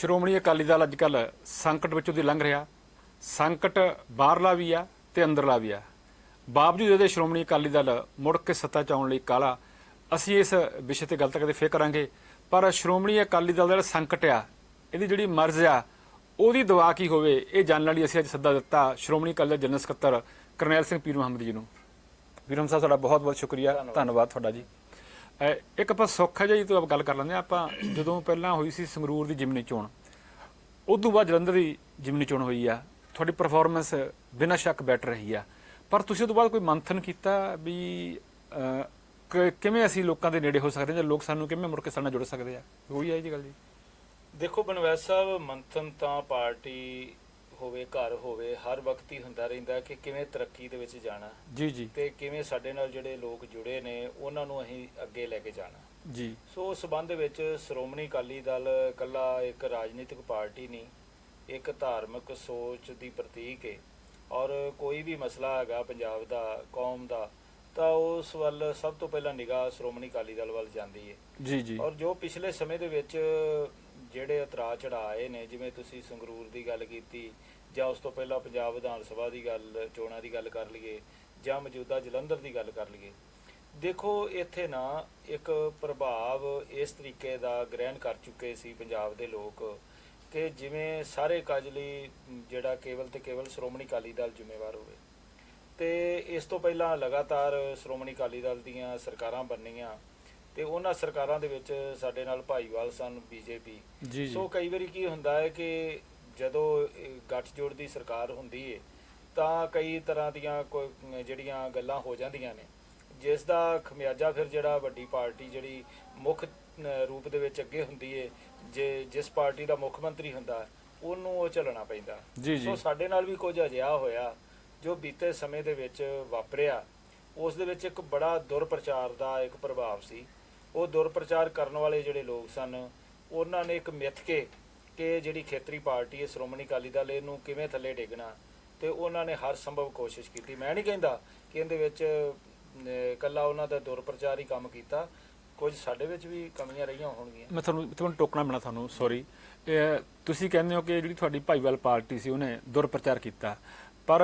ਸ਼੍ਰੋਮਣੀ ਅਕਾਲੀ ਦਲ ਅੱਜ ਕੱਲ੍ਹ ਸੰਕਟ ਵਿੱਚੋਂ ਦੀ ਲੰਘ ਰਿਹਾ। ਸੰਕਟ ਬਾਹਰਲਾ ਵੀ ਆ ਤੇ ਅੰਦਰਲਾ ਵੀ ਆ। ਬਾਵਜੂਦ ਇਹਦੇ ਸ਼੍ਰੋਮਣੀ ਅਕਾਲੀ ਦਲ ਮੁੜ ਕੇ ਸੱਤਾ 'ਚ ਆਉਣ ਲਈ ਕਾਹਲਾ। ਅਸੀਂ ਇਸ ਵਿਸ਼ੇ ਤੇ ਗੱਲ ਤਾਂ ਕਦੇ ਫੇਰ ਕਰਾਂਗੇ, ਪਰ ਸ਼੍ਰੋਮਣੀ ਅਕਾਲੀ ਦਲ ਦਾ ਜਿਹੜਾ ਸੰਕਟ ਆ, ਇਹਦੀ ਜਿਹੜੀ ਮਰਜ਼ ਆ, ਉਹਦੀ ਦਵਾ ਕੀ ਹੋਵੇ, ਇਹ ਜਾਣਨ ਲਈ ਅਸੀਂ ਅੱਜ ਸੱਦਾ ਦਿੱਤਾ ਸ਼੍ਰੋਮਣੀ ਅਕਾਲੀ ਦਲ ਜਨਰਲ ਸਕੱਤਰ ਕਰਨੈਲ ਸਿੰਘ ਪੀਰ ਮੁਹੰਮਦ ਜੀ ਨੂੰ। ਪੀਰ ਮੁਹੰਮਦ ਸਾਹਿਬ, ਤੁਹਾਡਾ ਬਹੁਤ ਬਹੁਤ ਸ਼ੁਕਰੀਆ, ਧੰਨਵਾਦ ਤੁਹਾਡਾ ਜੀ। ਇੱਕ ਆਪਾਂ ਸੌਖਾ ਜਿਹਾ ਜੀ ਤੋਂ ਗੱਲ ਕਰ ਲੈਂਦੇ ਹਾਂ। ਆਪਾਂ ਜਦੋਂ ਪਹਿਲਾਂ ਹੋਈ ਸੀ ਸੰਗਰੂਰ ਦੀ ਜਿਮਨੀ ਚੋਣ, ਉਦੋਂ ਬਾਅਦ ਜਲੰਧਰ ਦੀ ਜਿਮਨੀ ਚੋਣ ਹੋਈ ਆ, ਤੁਹਾਡੀ ਪਰਫਾਰਮੈਂਸ ਬਿਨਾਂ ਸ਼ੱਕ ਬੈਟਰ ਰਹੀ ਆ, ਪਰ ਤੁਸੀਂ ਉਦੋਂ ਬਾਅਦ ਕੋਈ ਮੰਥਨ ਕੀਤਾ ਵੀ ਕਿਵੇਂ ਅਸੀਂ ਲੋਕਾਂ ਦੇ ਨੇੜੇ ਹੋ ਸਕਦੇ ਹਾਂ ਜਾਂ ਲੋਕ ਸਾਨੂੰ ਕਿਵੇਂ ਮੁੜ ਕੇ ਸਾਡੇ ਨਾਲ ਜੁੜ ਸਕਦੇ ਆ? ਉਹੀ ਹੈ ਜੀ ਗੱਲ ਜੀ। ਦੇਖੋ ਬਨਵੈਦ ਸਾਹਿਬ, ਮੰਥਨ ਤਾਂ ਪਾਰਟੀ ਹੋਵੇ, ਘਰ ਹੋਵੇ, ਹਰ ਵਕਤ ਹੀ ਹੁੰਦਾ ਰਹਿੰਦਾ ਕਿ ਕਿਵੇਂ ਤਰੱਕੀ ਦੇ ਵਿੱਚ ਜਾਣਾ ਜੀ ਜੀ, ਤੇ ਕਿਵੇਂ ਸਾਡੇ ਨਾਲ ਜਿਹੜੇ ਲੋਕ ਜੁੜੇ ਨੇ ਉਹਨਾਂ ਨੂੰ ਅਸੀਂ ਅੱਗੇ ਲੈ ਕੇ ਜਾਣਾ ਜੀ। ਸੋ ਉਸ ਸੰਬੰਧ ਵਿੱਚ ਸ਼੍ਰੋਮਣੀ ਅਕਾਲੀ ਦਲ ਇਕੱਲਾ ਇੱਕ ਰਾਜਨੀਤਿਕ ਪਾਰਟੀ ਨਹੀਂ, ਇੱਕ ਧਾਰਮਿਕ ਸੋਚ ਦੀ ਪ੍ਰਤੀਕ ਹੈ। ਔਰ ਕੋਈ ਵੀ ਮਸਲਾ ਹੈਗਾ ਪੰਜਾਬ ਦਾ, ਕੌਮ ਦਾ, ਤਾਂ ਉਸ ਵੱਲ ਸਭ ਤੋਂ ਪਹਿਲਾਂ ਨਿਗਾਹ ਸ਼੍ਰੋਮਣੀ ਅਕਾਲੀ ਦਲ ਵੱਲ ਜਾਂਦੀ ਹੈ। ਜੀ ਜੀ। ਔਰ ਜੋ ਪਿਛਲੇ ਸਮੇਂ ਦੇ ਵਿੱਚ ਜਿਹੜੇ ਉਤਰਾਅ ਚੜ੍ਹਾਅ ਆਏ ਨੇ, ਜਿਵੇਂ ਤੁਸੀਂ ਸੰਗਰੂਰ ਦੀ ਗੱਲ ਕੀਤੀ, ਜਾਂ ਉਸ ਤੋਂ ਪਹਿਲਾਂ ਪੰਜਾਬ ਵਿਧਾਨ ਸਭਾ ਦੀ ਗੱਲ, ਚੋਣਾਂ ਦੀ ਗੱਲ ਕਰ ਲਈਏ, ਜਾਂ ਮੌਜੂਦਾ ਜਲੰਧਰ ਦੀ ਗੱਲ ਕਰ ਲਈਏ, ਦੇਖੋ ਇੱਥੇ ਨਾ ਇੱਕ ਪ੍ਰਭਾਵ ਇਸ ਤਰੀਕੇ ਦਾ ਗ੍ਰਹਿਣ ਕਰ ਚੁੱਕੇ ਸੀ ਪੰਜਾਬ ਦੇ ਲੋਕ ਕਿ ਜਿਵੇਂ ਸਾਰੇ ਕਾਜ ਲਈ ਜਿਹੜਾ ਕੇਵਲ ਤੇ ਕੇਵਲ ਸ਼੍ਰੋਮਣੀ ਅਕਾਲੀ ਦਲ ਜ਼ਿੰਮੇਵਾਰ ਹੋਵੇ। ਤੇ ਇਸ ਤੋਂ ਪਹਿਲਾਂ ਲਗਾਤਾਰ ਸ਼੍ਰੋਮਣੀ ਅਕਾਲੀ ਦਲ ਦੀਆਂ ਸਰਕਾਰਾਂ ਬਣਨੀਆਂ ਤੇ ਉਹਨਾਂ ਸਰਕਾਰਾਂ ਦੇ ਵਿੱਚ ਸਾਡੇ ਨਾਲ ਭਾਈਵਾਲ ਸਨ ਬੀਜੇਪੀ। ਸੋ ਕਈ ਵਾਰੀ ਕੀ ਹੁੰਦਾ ਹੈ ਕਿ ਜਦੋਂ ਗੱਠਜੋੜ ਦੀ ਸਰਕਾਰ ਹੁੰਦੀ ਹੈ ਤਾਂ ਕਈ ਤਰ੍ਹਾਂ ਦੀਆਂ ਜਿਹੜੀਆਂ ਗੱਲਾਂ ਹੋ ਜਾਂਦੀਆਂ ਨੇ, ਜਿਸ ਦਾ ਖਮਿਆਜਾ ਫਿਰ ਜਿਹੜਾ ਵੱਡੀ ਪਾਰਟੀ ਜਿਹੜੀ ਮੁੱਖ ਰੂਪ ਦੇ ਵਿੱਚ ਅੱਗੇ ਹੁੰਦੀ ਹੈ, ਜਿਸ ਪਾਰਟੀ ਦਾ ਮੁੱਖ ਮੰਤਰੀ ਹੁੰਦਾ, ਉਹਨੂੰ ਉਹ ਝੱਲਣਾ ਪੈਂਦਾ। ਸੋ ਸਾਡੇ ਨਾਲ ਵੀ ਕੁਝ ਅਜਿਹਾ ਹੋਇਆ ਜੋ ਬੀਤੇ ਸਮੇਂ ਦੇ ਵਿੱਚ ਵਾਪਰਿਆ। ਉਸ ਦੇ ਵਿੱਚ ਇੱਕ ਬੜਾ ਦੁਰਪ੍ਰਚਾਰ ਦਾ ਇੱਕ ਪ੍ਰਭਾਵ ਸੀ। ਉਹ ਦੁਰਪ੍ਰਚਾਰ ਕਰਨ ਵਾਲੇ ਜਿਹੜੇ ਲੋਕ ਸਨ, ਉਹਨਾਂ ਨੇ ਇੱਕ ਮਿੱਥ ਕੇ ਕਿ ਜਿਹੜੀ ਖੇਤਰੀ ਪਾਰਟੀ ਹੈ ਸ਼੍ਰੋਮਣੀ ਅਕਾਲੀ ਦਲ, ਇਹਨੂੰ ਕਿਵੇਂ ਥੱਲੇ ਡੇਗਣਾ, ਤੇ ਉਹਨਾਂ ਨੇ ਹਰ ਸੰਭਵ ਕੋਸ਼ਿਸ਼ ਕੀਤੀ। ਮੈਂ ਨਹੀਂ ਕਹਿੰਦਾ ਕਿ ਇਹਦੇ ਵਿੱਚ ਇਕੱਲਾ ਉਹਨਾਂ ਦਾ ਦੁਰਪ੍ਰਚਾਰ ਹੀ ਕੰਮ ਕੀਤਾ, ਕੁਝ ਸਾਡੇ ਵਿੱਚ ਵੀ ਕਮੀਆਂ ਰਹੀਆਂ ਹੋਣਗੀਆਂ। ਮੈਂ ਤੁਹਾਨੂੰ ਟੋਕਣਾ ਪੈਣਾ, ਤੁਹਾਨੂੰ ਸੌਰੀ। ਤੁਸੀਂ ਕਹਿੰਦੇ ਹੋ ਕਿ ਜਿਹੜੀ ਤੁਹਾਡੀ ਭਾਈਵਾਲ ਪਾਰਟੀ ਸੀ ਉਹਨੇ ਦੁਰਪ੍ਰਚਾਰ ਕੀਤਾ, ਪਰ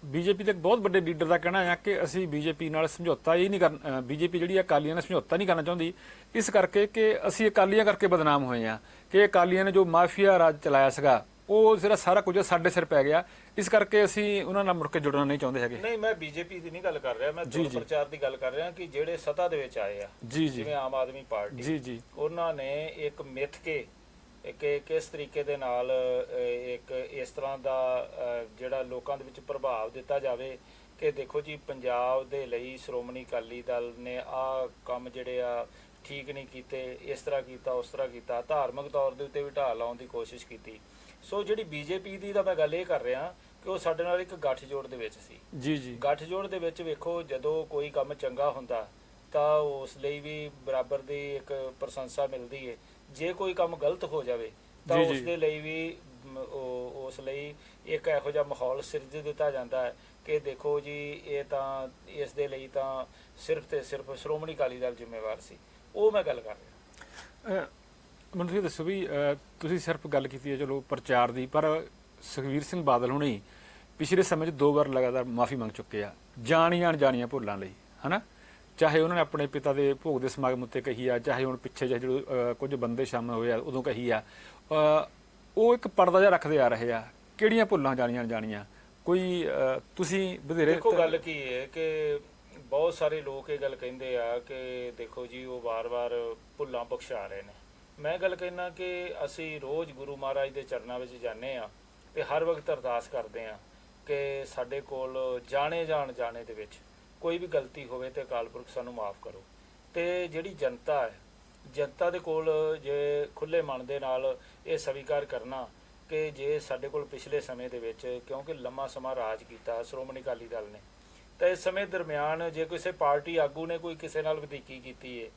ਬੀਜੇਪੀ ਦੇ ਬਹੁਤ ਵੱਡੇ ਲੀਡਰ ਦਾ ਕਹਿਣਾ ਹੈ ਕਿ ਅਸੀਂ ਬੀਜੇਪੀ ਨਾਲ ਸਮਝੌਤਾ ਹੀ ਨਹੀਂ ਕਰਨਾ, ਬੀਜੇਪੀ ਜਿਹੜੀ ਅਕਾਲੀਆਂ ਨਾਲ ਸਮਝੌਤਾ ਨਹੀਂ ਕਰਨਾ ਚਾਹੁੰਦੀ, ਇਸ ਕਰਕੇ ਕਿ ਅਸੀਂ ਅਕਾਲੀਆਂ ਕਰਕੇ ਬਦਨਾਮ ਹੋਏ ਹਾਂ, ਕਿ ਅਕਾਲੀਆਂ ਨੇ ਜੋ ਮਾਫੀਆ ਰਾਜ ਚਲਾਇਆ ਸੀਗਾ ਉਹ ਜਿਹੜਾ ਸਾਰਾ ਕੁਝ ਸਾਡੇ ਸਿਰ ਪੈ ਗਿਆ, ਇਸ ਕਰਕੇ ਅਸੀਂ ਉਹਨਾਂ ਨਾਲ ਮੁੜ ਕੇ ਜੁੜਨਾ ਨਹੀਂ ਚਾਹੁੰਦੇ ਹੈਗੇ। ਨਹੀਂ, ਮੈਂ ਬੀਜੇਪੀ ਦੀ ਨਹੀਂ ਗੱਲ ਕਰ ਰਿਹਾ, ਮੈਂ ਦੁਰਪ੍ਰਚਾਰ ਦੀ ਗੱਲ ਕਰ ਰਿਹਾ ਕਿ ਜਿਹੜੇ ਸੱਤਾ ਦੇ ਵਿੱਚ ਆਏ ਆ, ਜਿਵੇਂ ਆਮ ਆਦਮੀ ਪਾਰਟੀ, ਉਹਨਾਂ ਨੇ ਇੱਕ ਮਿੱਥ ਕੇ ਕਿ ਕਿਸ ਤਰੀਕੇ ਦੇ ਨਾਲ ਇੱਕ ਇਸ ਤਰ੍ਹਾਂ ਦਾ ਜਿਹੜਾ ਲੋਕਾਂ ਦੇ ਵਿੱਚ ਪ੍ਰਭਾਵ ਦਿੱਤਾ ਜਾਵੇ ਕਿ ਦੇਖੋ ਜੀ ਪੰਜਾਬ ਦੇ ਲਈ ਸ਼੍ਰੋਮਣੀ ਅਕਾਲੀ ਦਲ ਨੇ ਆਹ ਕੰਮ ਜਿਹੜੇ ਆ ਠੀਕ ਨਹੀਂ ਕੀਤੇ, ਇਸ ਤਰ੍ਹਾਂ ਕੀਤਾ, ਉਸ ਤਰ੍ਹਾਂ ਕੀਤਾ, ਧਾਰਮਿਕ ਤੌਰ ਦੇ ਉੱਤੇ ਵੀ ਢਾਲ ਲਾਉਣ ਦੀ ਕੋਸ਼ਿਸ਼ ਕੀਤੀ। ਸੋ ਜਿਹੜੀ ਬੀਜੇਪੀ ਦੀ ਤਾਂ ਮੈਂ ਗੱਲ ਇਹ ਕਰ ਰਿਹਾ ਕਿ ਉਹ ਸਾਡੇ ਨਾਲ ਇੱਕ ਗੱਠਜੋੜ ਦੇ ਵਿੱਚ ਸੀ। ਜੀ। ਗੱਠਜੋੜ ਦੇ ਵਿੱਚ ਵੇਖੋ, ਜਦੋਂ ਕੋਈ ਕੰਮ ਚੰਗਾ ਹੁੰਦਾ ਤਾਂ ਉਸ ਲਈ ਵੀ ਬਰਾਬਰ ਦੀ ਇੱਕ ਪ੍ਰਸ਼ੰਸਾ ਮਿਲਦੀ ਹੈ। ਜੇ ਕੋਈ ਕੰਮ ਗਲਤ ਹੋ ਜਾਵੇ ਤਾਂ ਉਸ ਦੇ ਲਈ ਵੀ ਉਸ ਲਈ ਇੱਕ ਇਹੋ ਜਿਹਾ ਮਾਹੌਲ ਸਿਰਜ ਦਿੱਤਾ ਜਾਂਦਾ ਹੈ ਕਿ ਦੇਖੋ ਜੀ ਇਹ ਤਾਂ ਇਸ ਦੇ ਲਈ ਤਾਂ ਸਿਰਫ ਤੇ ਸਿਰਫ ਸ਼੍ਰੋਮਣੀ ਅਕਾਲੀ ਦਲ ਜ਼ਿੰਮੇਵਾਰ ਸੀ। ਉਹ ਮੈਂ ਗੱਲ ਕਰ ਰਿਹਾ। ਮੈਨੂੰ ਤੁਸੀਂ ਦੱਸੋ ਵੀ ਤੁਸੀਂ ਸਿਰਫ ਗੱਲ ਕੀਤੀ ਹੈ ਚਲੋ ਪ੍ਰਚਾਰ ਦੀ, ਪਰ ਸੁਖਬੀਰ ਸਿੰਘ ਬਾਦਲ ਹੁਣੀ ਪਿਛਲੇ ਸਮੇਂ 'ਚ 2 ਵਾਰ ਲਗਾਤਾਰ ਮਾਫੀ ਮੰਗ ਚੁੱਕੇ ਆ ਜਾਣੀਆਂ ਅਣਜਾਣੀਆਂ ਭੁੱਲਾਂ ਲਈ, ਹੈ ਨਾ। ਚਾਹੇ ਉਹਨਾਂ ਨੇ ਆਪਣੇ ਪਿਤਾ ਦੇ ਭੋਗ ਦੇ ਸਮਾਗਮ ਉੱਤੇ ਕਹੀ ਆ, ਚਾਹੇ ਹੁਣ ਪਿੱਛੇ ਜਿਹੜੇ ਕੁਝ ਬੰਦੇ ਸ਼ਾਮਲ ਹੋਏ ਆ ਉਦੋਂ ਕਹੀ ਆ, ਉਹ ਇੱਕ ਪਰਦਾ ਜਿਹਾ ਰੱਖਦੇ ਆ ਰਹੇ ਆ। ਕਿਹੜੀਆਂ ਭੁੱਲਾਂ ਜਾਣੀਆਂ ਅਣਜਾਣੀਆਂ ਕੋਈ ਤੁਸੀਂ ਵਧੇਰੇ? ਦੇਖੋ ਗੱਲ ਕੀ ਹੈ ਕਿ ਬਹੁਤ ਸਾਰੇ ਲੋਕ ਇਹ ਗੱਲ ਕਹਿੰਦੇ ਆ ਕਿ ਦੇਖੋ ਜੀ ਉਹ ਵਾਰ-ਵਾਰ ਭੁੱਲਾਂ ਬਖਸ਼ਾ ਰਹੇ ਨੇ। ਮੈਂ ਗੱਲ ਕਹਿੰਦਾ ਕਿ ਅਸੀਂ ਰੋਜ਼ ਗੁਰੂ ਮਹਾਰਾਜ ਦੇ ਚਰਨਾਂ ਵਿੱਚ ਜਾਂਦੇ ਆ ਤੇ ਹਰ ਵਕਤ ਅਰਦਾਸ ਕਰਦੇ ਆ ਕਿ ਸਾਡੇ ਕੋਲ ਜਾਣੇ ਦੇ ਵਿੱਚ ਕੋਈ ਵੀ ਗਲਤੀ ਹੋਵੇ ਤੇ ਅਕਾਲ ਪੁਰਖ ਸਾਨੂੰ ਮਾਫ ਕਰੋ। ਤੇ ਜਿਹੜੀ ਜਨਤਾ ਹੈ, ਜਨਤਾ ਦੇ ਕੋਲ ਜੇ ਖੁੱਲੇ ਮਨ ਦੇ ਨਾਲ ਇਹ ਸਵੀਕਾਰ ਕਰਨਾ ਕਿ ਜੇ ਸਾਡੇ ਕੋਲ ਪਿਛਲੇ ਸਮੇਂ ਦੇ ਵਿੱਚ, ਕਿਉਂਕਿ ਲੰਮਾ ਸਮਾਂ ਰਾਜ ਕੀਤਾ ਸ਼੍ਰੋਮਣੀ ਅਕਾਲੀ ਦਲ ਨੇ, ਤਾਂ ਇਸ ਸਮੇਂ ਦਰਮਿਆਨ ਜੇ ਕਿਸੇ ਪਾਰਟੀ ਆਗੂ ਨੇ ਕੋਈ ਕਿਸੇ ਨਾਲ ਵਧੀਕੀ ਕੀਤੀ ਹੈ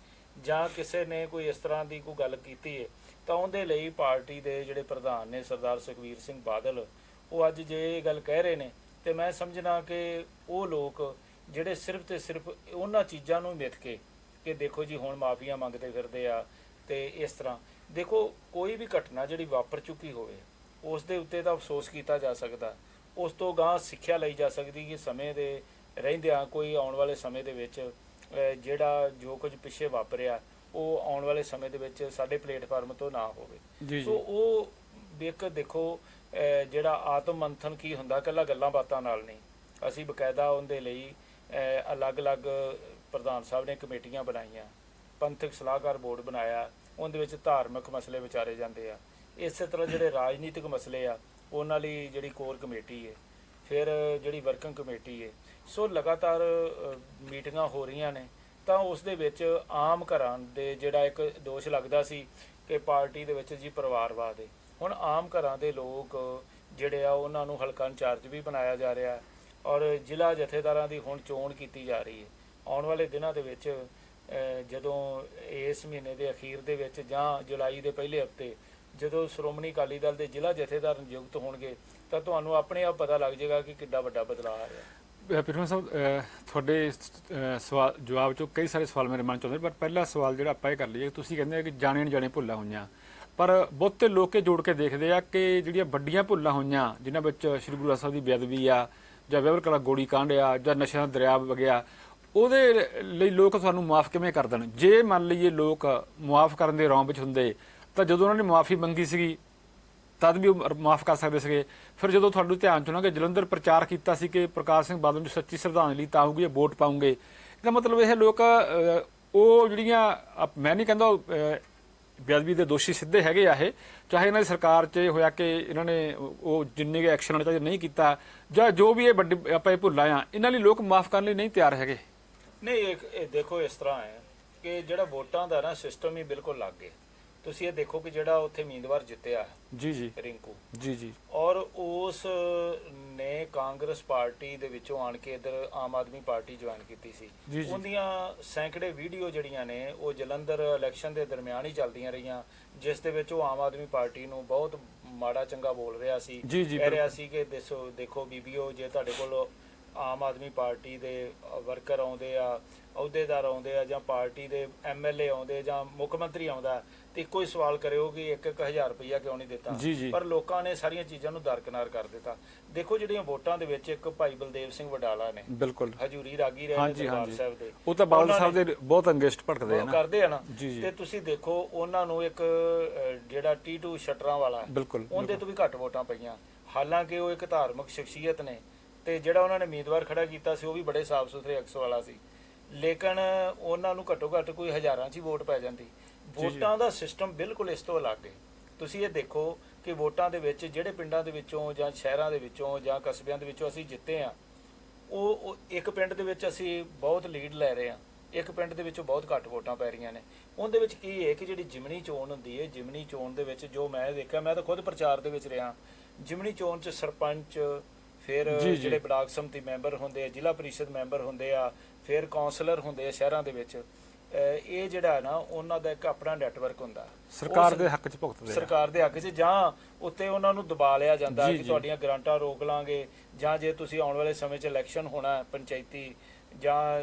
ਜਾਂ ਕਿਸੇ ਨੇ ਕੋਈ ਇਸ ਤਰ੍ਹਾਂ ਦੀ ਕੋਈ ਗੱਲ ਕੀਤੀ ਹੈ ਤਾਂ ਉਹਦੇ ਲਈ ਪਾਰਟੀ ਦੇ ਜਿਹੜੇ ਪ੍ਰਧਾਨ ਨੇ ਸਰਦਾਰ ਸੁਖਬੀਰ ਸਿੰਘ ਬਾਦਲ, ਉਹ ਅੱਜ ਜੇ ਇਹ ਗੱਲ ਕਹਿ ਰਹੇ ਨੇ ਤੇ ਮੈਂ ਸਮਝਣਾ ਕਿ ਉਹ ਲੋਕ ਜਿਹੜੇ ਸਿਰਫ ਤੇ ਸਿਰਫ ਉਹਨਾਂ ਚੀਜ਼ਾਂ ਨੂੰ ਮਿੱਥ ਕੇ ਕਿ ਦੇਖੋ ਜੀ ਹੁਣ ਮਾਫੀਆਂ ਮੰਗਦੇ ਫਿਰਦੇ ਆ ਤੇ ਇਸ ਤਰ੍ਹਾਂ, ਦੇਖੋ ਕੋਈ ਵੀ ਘਟਨਾ ਜਿਹੜੀ ਵਾਪਰ ਚੁੱਕੀ ਹੋਵੇ ਉਸ ਦੇ ਉੱਤੇ ਤਾਂ ਅਫਸੋਸ ਕੀਤਾ ਜਾ ਸਕਦਾ, ਉਸ ਤੋਂ ਗਾਂ ਸਿੱਖਿਆ ਲਈ ਜਾ ਸਕਦੀ ਕਿ ਸਮੇਂ ਦੇ ਰਹਿੰਦਿਆਂ ਕੋਈ ਆਉਣ ਵਾਲੇ ਸਮੇਂ ਦੇ ਵਿੱਚ ਜਿਹੜਾ ਜੋ ਕੁਝ ਪਿੱਛੇ ਵਾਪਰਿਆ ਉਹ ਆਉਣ ਵਾਲੇ ਸਮੇਂ ਦੇ ਵਿੱਚ ਸਾਡੇ ਪਲੇਟਫਾਰਮ ਤੋਂ ਨਾ ਹੋਵੇ। ਸੋ ਉਹ ਇੱਕ ਦੇਖੋ ਜਿਹੜਾ ਆਤਮ ਮੰਥਨ ਕੀ ਹੁੰਦਾ, ਇਕੱਲਾ ਗੱਲਾਂ ਬਾਤਾਂ ਨਾਲ ਨਹੀਂ, ਅਸੀਂ ਬਕਾਇਦਾ ਉਹਦੇ ਲਈ ਅਲੱਗ-ਅਲੱਗ ਪ੍ਰਧਾਨ ਸਾਹਿਬ ਨੇ ਕਮੇਟੀਆਂ ਬਣਾਈਆਂ, ਪੰਥਕ ਸਲਾਹਕਾਰ ਬੋਰਡ ਬਣਾਇਆ, ਉਹਦੇ ਵਿੱਚ ਧਾਰਮਿਕ ਮਸਲੇ ਵਿਚਾਰੇ ਜਾਂਦੇ ਆ। ਇਸੇ ਤਰ੍ਹਾਂ ਜਿਹੜੇ ਰਾਜਨੀਤਿਕ ਮਸਲੇ ਆ ਉਹਨਾਂ ਲਈ ਜਿਹੜੀ ਕੋਰ ਕਮੇਟੀ ਹੈ, ਫਿਰ ਜਿਹੜੀ ਵਰਕਿੰਗ ਕਮੇਟੀ ਹੈ। ਸੋ ਲਗਾਤਾਰ ਮੀਟਿੰਗਾਂ ਹੋ ਰਹੀਆਂ ਨੇ। ਤਾਂ ਉਸ ਦੇ ਵਿੱਚ ਆਮ ਘਰਾਂ ਦੇ ਜਿਹੜਾ ਇੱਕ ਦੋਸ਼ ਲੱਗਦਾ ਸੀ ਕਿ ਪਾਰਟੀ ਦੇ ਵਿੱਚ ਜੀ ਪਰਿਵਾਰਵਾਦ ਹੈ, ਹੁਣ ਆਮ ਘਰਾਂ ਦੇ ਲੋਕ ਜਿਹੜੇ ਆ ਉਹਨਾਂ ਨੂੰ ਹਲਕਾ ਇੰਚਾਰਜ ਵੀ ਬਣਾਇਆ ਜਾ ਰਿਹਾ ਔਰ ਜ਼ਿਲ੍ਹਾ ਜਥੇਦਾਰਾਂ ਦੀ ਹੁਣ ਚੋਣ ਕੀਤੀ ਜਾ ਰਹੀ ਹੈ। ਆਉਣ ਵਾਲੇ ਦਿਨਾਂ ਦੇ ਵਿੱਚ ਜਦੋਂ ਇਸ ਮਹੀਨੇ ਦੇ ਅਖੀਰ ਦੇ ਵਿੱਚ ਜਾਂ ਜੁਲਾਈ ਦੇ ਪਹਿਲੇ ਹਫ਼ਤੇ ਜਦੋਂ ਸ਼੍ਰੋਮਣੀ ਅਕਾਲੀ ਦਲ ਦੇ ਜ਼ਿਲ੍ਹਾ ਜਥੇਦਾਰ ਨਿਯੁਕਤ ਹੋਣਗੇ ਤਾਂ ਤੁਹਾਨੂੰ ਆਪਣੇ ਆਪ ਪਤਾ ਲੱਗ ਜਾਏਗਾ ਕਿ ਕਿੱਡਾ ਵੱਡਾ ਬਦਲਾਅ ਆ ਰਿਹਾ। ਪਿਰਮਾ ਸਾਹਿਬ, ਤੁਹਾਡੇ ਸਵਾਲ ਜਵਾਬ 'ਚੋਂ ਕਈ ਸਾਰੇ ਸਵਾਲ ਮੇਰੇ ਮਨ 'ਚ ਆਉਂਦੇ, ਪਰ ਪਹਿਲਾ ਸਵਾਲ ਜਿਹੜਾ ਆਪਾਂ ਇਹ ਕਰ ਲਈਏ, ਤੁਸੀਂ ਕਹਿੰਦੇ ਆ ਕਿ ਜਾਣੇ ਅਣਜਾਣੇ ਭੁੱਲਾਂ ਹੋਈਆਂ, ਪਰ ਬਹੁਤੇ ਲੋਕ ਇਹ ਜੋੜ ਕੇ ਦੇਖਦੇ ਆ ਕਿ ਜਿਹੜੀਆਂ ਵੱਡੀਆਂ ਭੁੱਲਾਂ ਹੋਈਆਂ ਜਿਨ੍ਹਾਂ ਵਿੱਚ ਸ੍ਰੀ ਗੁਰੂ ਗ੍ਰੰਥ ਸਾਹਿਬ ਦੀ ਬੇਅਦਬੀ ਆ ਜਾਂ ਵਿਆਵਲ ਕਲਾ ਗੋਲੀ ਕਾਂਡ ਆ ਜਾਂ ਨਸ਼ਿਆਂ ਦਾ ਦਰਿਆ ਵਗਿਆ, ਉਹਦੇ ਲਈ ਲੋਕ ਤੁਹਾਨੂੰ ਮਾਫ ਕਿਵੇਂ ਕਰ ਦੇਣ? ਜੇ ਮੰਨ ਲਈਏ ਲੋਕ ਮਾਫ ਕਰਨ ਦੇ ਰੌਂਬ ਵਿੱਚ ਹੁੰਦੇ ਤਾਂ ਜਦੋਂ ਉਹਨਾਂ ਨੇ ਮਾਫੀ ਮੰਗੀ ਸੀਗੀ ਤਦ ਵੀ ਉਹ ਮਾਫ ਕਰ ਸਕਦੇ ਸੀਗੇ। ਫਿਰ ਜਦੋਂ ਤੁਹਾਨੂੰ ਧਿਆਨ 'ਚ ਹੋਣਾ ਕਿ ਜਲੰਧਰ ਪ੍ਰਚਾਰ ਕੀਤਾ ਸੀ ਕਿ ਪ੍ਰਕਾਸ਼ ਸਿੰਘ ਬਾਦਲ ਨੂੰ ਸੱਚੀ ਸ਼ਰਧਾਂਜਲੀ ਤਾਂ ਹੋਊਗੀ, ਵੋਟ ਪਾਉਂਗੇ, ਇਹਦਾ ਮਤਲਬ ਇਹ ਲੋਕ ਉਹ ਜਿਹੜੀਆਂ ਮੈਂ ਨਹੀਂ ਕਹਿੰਦਾ ਬੇਅਦਬੀ ਦੇ ਦੋਸ਼ੀ ਸਿੱਧੇ ਹੈਗੇ ਆ, ਇਹ ਚਾਹੇ ਇਹਨਾਂ ਦੀ ਸਰਕਾਰ 'ਚ ਹੋਇਆ ਕਿ ਇਹਨਾਂ ਨੇ ਉਹ ਜਿੰਨੇ ਕੁ ਐਕਸ਼ਨ ਹੋਣੇ ਚਾਹੀਦੇ ਨਹੀਂ ਕੀਤਾ ਜਾਂ ਜੋ ਵੀ ਇਹ ਵੱਡੀ ਆਪਾਂ ਇਹ ਭੁੱਲਾਂ ਆ, ਇਹਨਾਂ ਲਈ ਲੋਕ ਮਾਫ ਕਰਨ ਲਈ ਨਹੀਂ ਤਿਆਰ ਹੈਗੇ। ਨਹੀਂ, ਇਹ ਦੇਖੋ ਇਸ ਤਰ੍ਹਾਂ ਹੈ ਕਿ ਜਿਹੜਾ ਵੋਟਾਂ ਦਾ ਨਾ ਸਿਸਟਮ ਹੀ ਬਿਲਕੁਲ ਲੱਗ ਗਿਆ। ਤੁਸੀਂ ਇਹ ਦੇਖੋ ਕਿ ਜਿਹੜਾ ਉੱਥੇ ਉਮੀਦਵਾਰ ਜਿੱਤਿਆ ਜੀ ਰਿੰਕੂ ਜੀ ਔਰ ਉਸ ਨੇ ਕਾਂਗਰਸ ਪਾਰਟੀ ਦੇ ਵਿੱਚੋਂ ਆਣ ਕੇ ਇੱਧਰ ਆਮ ਆਦਮੀ ਪਾਰਟੀ ਜੁਆਇਨ ਕੀਤੀ ਸੀ। ਉਹਦੀਆਂ ਸੈਂਕੜੇ ਵੀਡੀਓ ਜਿਹੜੀਆਂ ਨੇ ਉਹ ਜਲੰਧਰ ਇਲੈਕਸ਼ਨ ਦੇ ਦਰਮਿਆਨ ਹੀ ਚੱਲਦੀਆਂ ਰਹੀਆਂ, ਜਿਸ ਦੇ ਵਿੱਚ ਉਹ ਆਮ ਆਦਮੀ ਪਾਰਟੀ ਨੂੰ ਬਹੁਤ ਮਾੜਾ ਚੰਗਾ ਬੋਲ ਰਿਹਾ ਸੀ, ਕਹਿ ਰਿਹਾ ਸੀ ਕਿ ਦੇਖੋ ਬੀਬੀਓ, ਜੇ ਤੁਹਾਡੇ ਕੋਲ ਆਮ ਆਦਮੀ ਪਾਰਟੀ ਦੇ ਵਰਕਰ ਆਉਂਦੇ ਆ, ਅਹੁਦੇਦਾਰ ਆਉਂਦੇ ਆ ਜਾਂ ਪਾਰਟੀ ਦੇ MLA ਆਉਂਦੇ ਜਾਂ ਮੁੱਖ ਮੰਤਰੀ ਆਉਂਦਾ ਤੇ ਇੱਕੋ ਹੀ ਸਵਾਲ ਕਰਿਓ ਕਿ 1,000 ਰੁਪਈਆ ਕਿਉਂ ਨਹੀਂ ਦਿੱਤਾ। ਪਰ ਲੋਕਾਂ ਨੇ ਸਾਰੀਆਂ ਚੀਜ਼ਾਂ ਨੂੰ ਦਰਕਿਨਾਰ ਕਰ ਦਿੱਤਾ। ਦੇਖੋ ਜਿਹੜੀਆਂ ਵੋਟਾਂ ਦੇ ਵਿੱਚ ਇੱਕ ਭਾਈ ਬਲਦੇਵ ਸਿੰਘ ਵਡਾਲਾ ਨੇ ਬਿਲਕੁਲ ਹਜੂਰੀ ਰਾਗੀ ਰਹੇ ਨੇ ਦਰਬਾਰ ਸਾਹਿਬ ਦੇ, ਉਹ ਤਾਂ ਬਾਦਲ ਸਾਹਿਬ ਦੇ ਬਹੁਤ ਅੰਗੇਸਟ ਭਟਕਦੇ ਆ ਨਾ ਕਰਦੇ ਆ ਨਾ, ਤੇ ਤੁਸੀਂ ਦੇਖੋ ਉਹਨਾਂ ਨੂੰ ਇੱਕ ਜਿਹੜਾ T2 ਸ਼ਟਰਾਂ ਵਾਲਾ ਉਹਦੇ ਤੋਂ ਵੀ ਘੱਟ ਵੋਟਾਂ ਪਈਆਂ, ਹਾਲਾਂਕਿ ਉਹ ਇੱਕ ਧਾਰਮਿਕ ਸ਼ਖਸੀਅਤ ਨੇ ਤੇ ਜਿਹੜਾ ਉਹਨਾਂ ਨੇ ਉਮੀਦਵਾਰ ਖੜਾ ਕੀਤਾ ਸੀ ਉਹ ਵੀ ਬੜੇ ਸਾਫ਼ ਸੁਥਰੇ ਅਕਸ ਵਾਲਾ ਸੀ, ਲੇਕਿਨ ਉਹਨਾਂ ਨੂੰ ਘੱਟੋ ਘੱਟ ਕੋਈ ਹਜ਼ਾਰਾਂ 'ਚ ਹੀ ਵੋਟ ਪੈ ਜਾਂਦੀ। ਵੋਟਾਂ ਦਾ ਸਿਸਟਮ ਬਿਲਕੁਲ ਇਸ ਤੋਂ ਅਲੱਗ ਹੈ। ਤੁਸੀਂ ਇਹ ਦੇਖੋ ਕਿ ਵੋਟਾਂ ਦੇ ਵਿੱਚ ਜਿਹੜੇ ਪਿੰਡਾਂ ਦੇ ਵਿੱਚੋਂ ਜਾਂ ਸ਼ਹਿਰਾਂ ਦੇ ਵਿੱਚੋਂ ਜਾਂ ਕਸਬਿਆਂ ਦੇ ਵਿੱਚੋਂ ਅਸੀਂ ਜਿੱਤੇ ਆ, ਉਹ ਇੱਕ ਪਿੰਡ ਦੇ ਵਿੱਚ ਅਸੀਂ ਬਹੁਤ ਲੀਡ ਲੈ ਰਹੇ ਹਾਂ, ਇੱਕ ਪਿੰਡ ਦੇ ਵਿੱਚੋਂ ਬਹੁਤ ਘੱਟ ਵੋਟਾਂ ਪੈ ਰਹੀਆਂ ਨੇ। ਉਹਦੇ ਵਿੱਚ ਕੀ ਹੈ ਕਿ ਜਿਹੜੀ ਜਿਮਣੀ ਚੋਣ ਹੁੰਦੀ ਹੈ, ਜਿਮਣੀ ਚੋਣ ਦੇ ਵਿੱਚ ਜੋ ਮੈਂ ਦੇਖਿਆ, ਮੈਂ ਤਾਂ ਖੁਦ ਪ੍ਰਚਾਰ ਦੇ ਵਿੱਚ ਰਿਹਾ, ਜਿਮਣੀ ਚੋਣ 'ਚ ਸਰਪੰਚ, ਫਿਰ ਜਿਹੜੇ ਬਲਾਕ ਸਮਿਤੀ ਮੈਂਬਰ ਹੁੰਦੇ ਆ, ਜ਼ਿਲ੍ਹਾ ਪ੍ਰੀਸ਼ਦ ਮੈਂਬਰ ਹੁੰਦੇ ਆ, ਫਿਰ ਕੌਂਸਲਰ ਹੁੰਦੇ ਆ ਸ਼ਹਿਰਾਂ ਦੇ ਵਿੱਚ, ਇਹ ਜਿਹੜਾ ਨਾ ਉਹਨਾਂ ਦਾ ਇੱਕ ਆਪਣਾ ਨੈਟਵਰਕ ਹੁੰਦਾ, ਸਰਕਾਰ ਦੇ ਹੱਕ 'ਚ ਭੁਗਤਦੇ, ਸਰਕਾਰ ਦੇ ਹੱਕ 'ਚ, ਜਾਂ ਉੱਤੇ ਉਹਨਾਂ ਨੂੰ ਦਬਾ ਲਿਆ ਜਾਂਦਾ ਕਿ ਤੁਹਾਡੀਆਂ ਗ੍ਰਾਂਟਾਂ ਰੋਕ ਲਾਂਗੇ, ਜਾਂ ਜੇ ਤੁਸੀਂ ਆਉਣ ਵਾਲੇ ਸਮੇਂ 'ਚ ਇਲੈਕਸ਼ਨ ਹੋਣਾ ਪੰਚਾਇਤੀ ਜਾਂ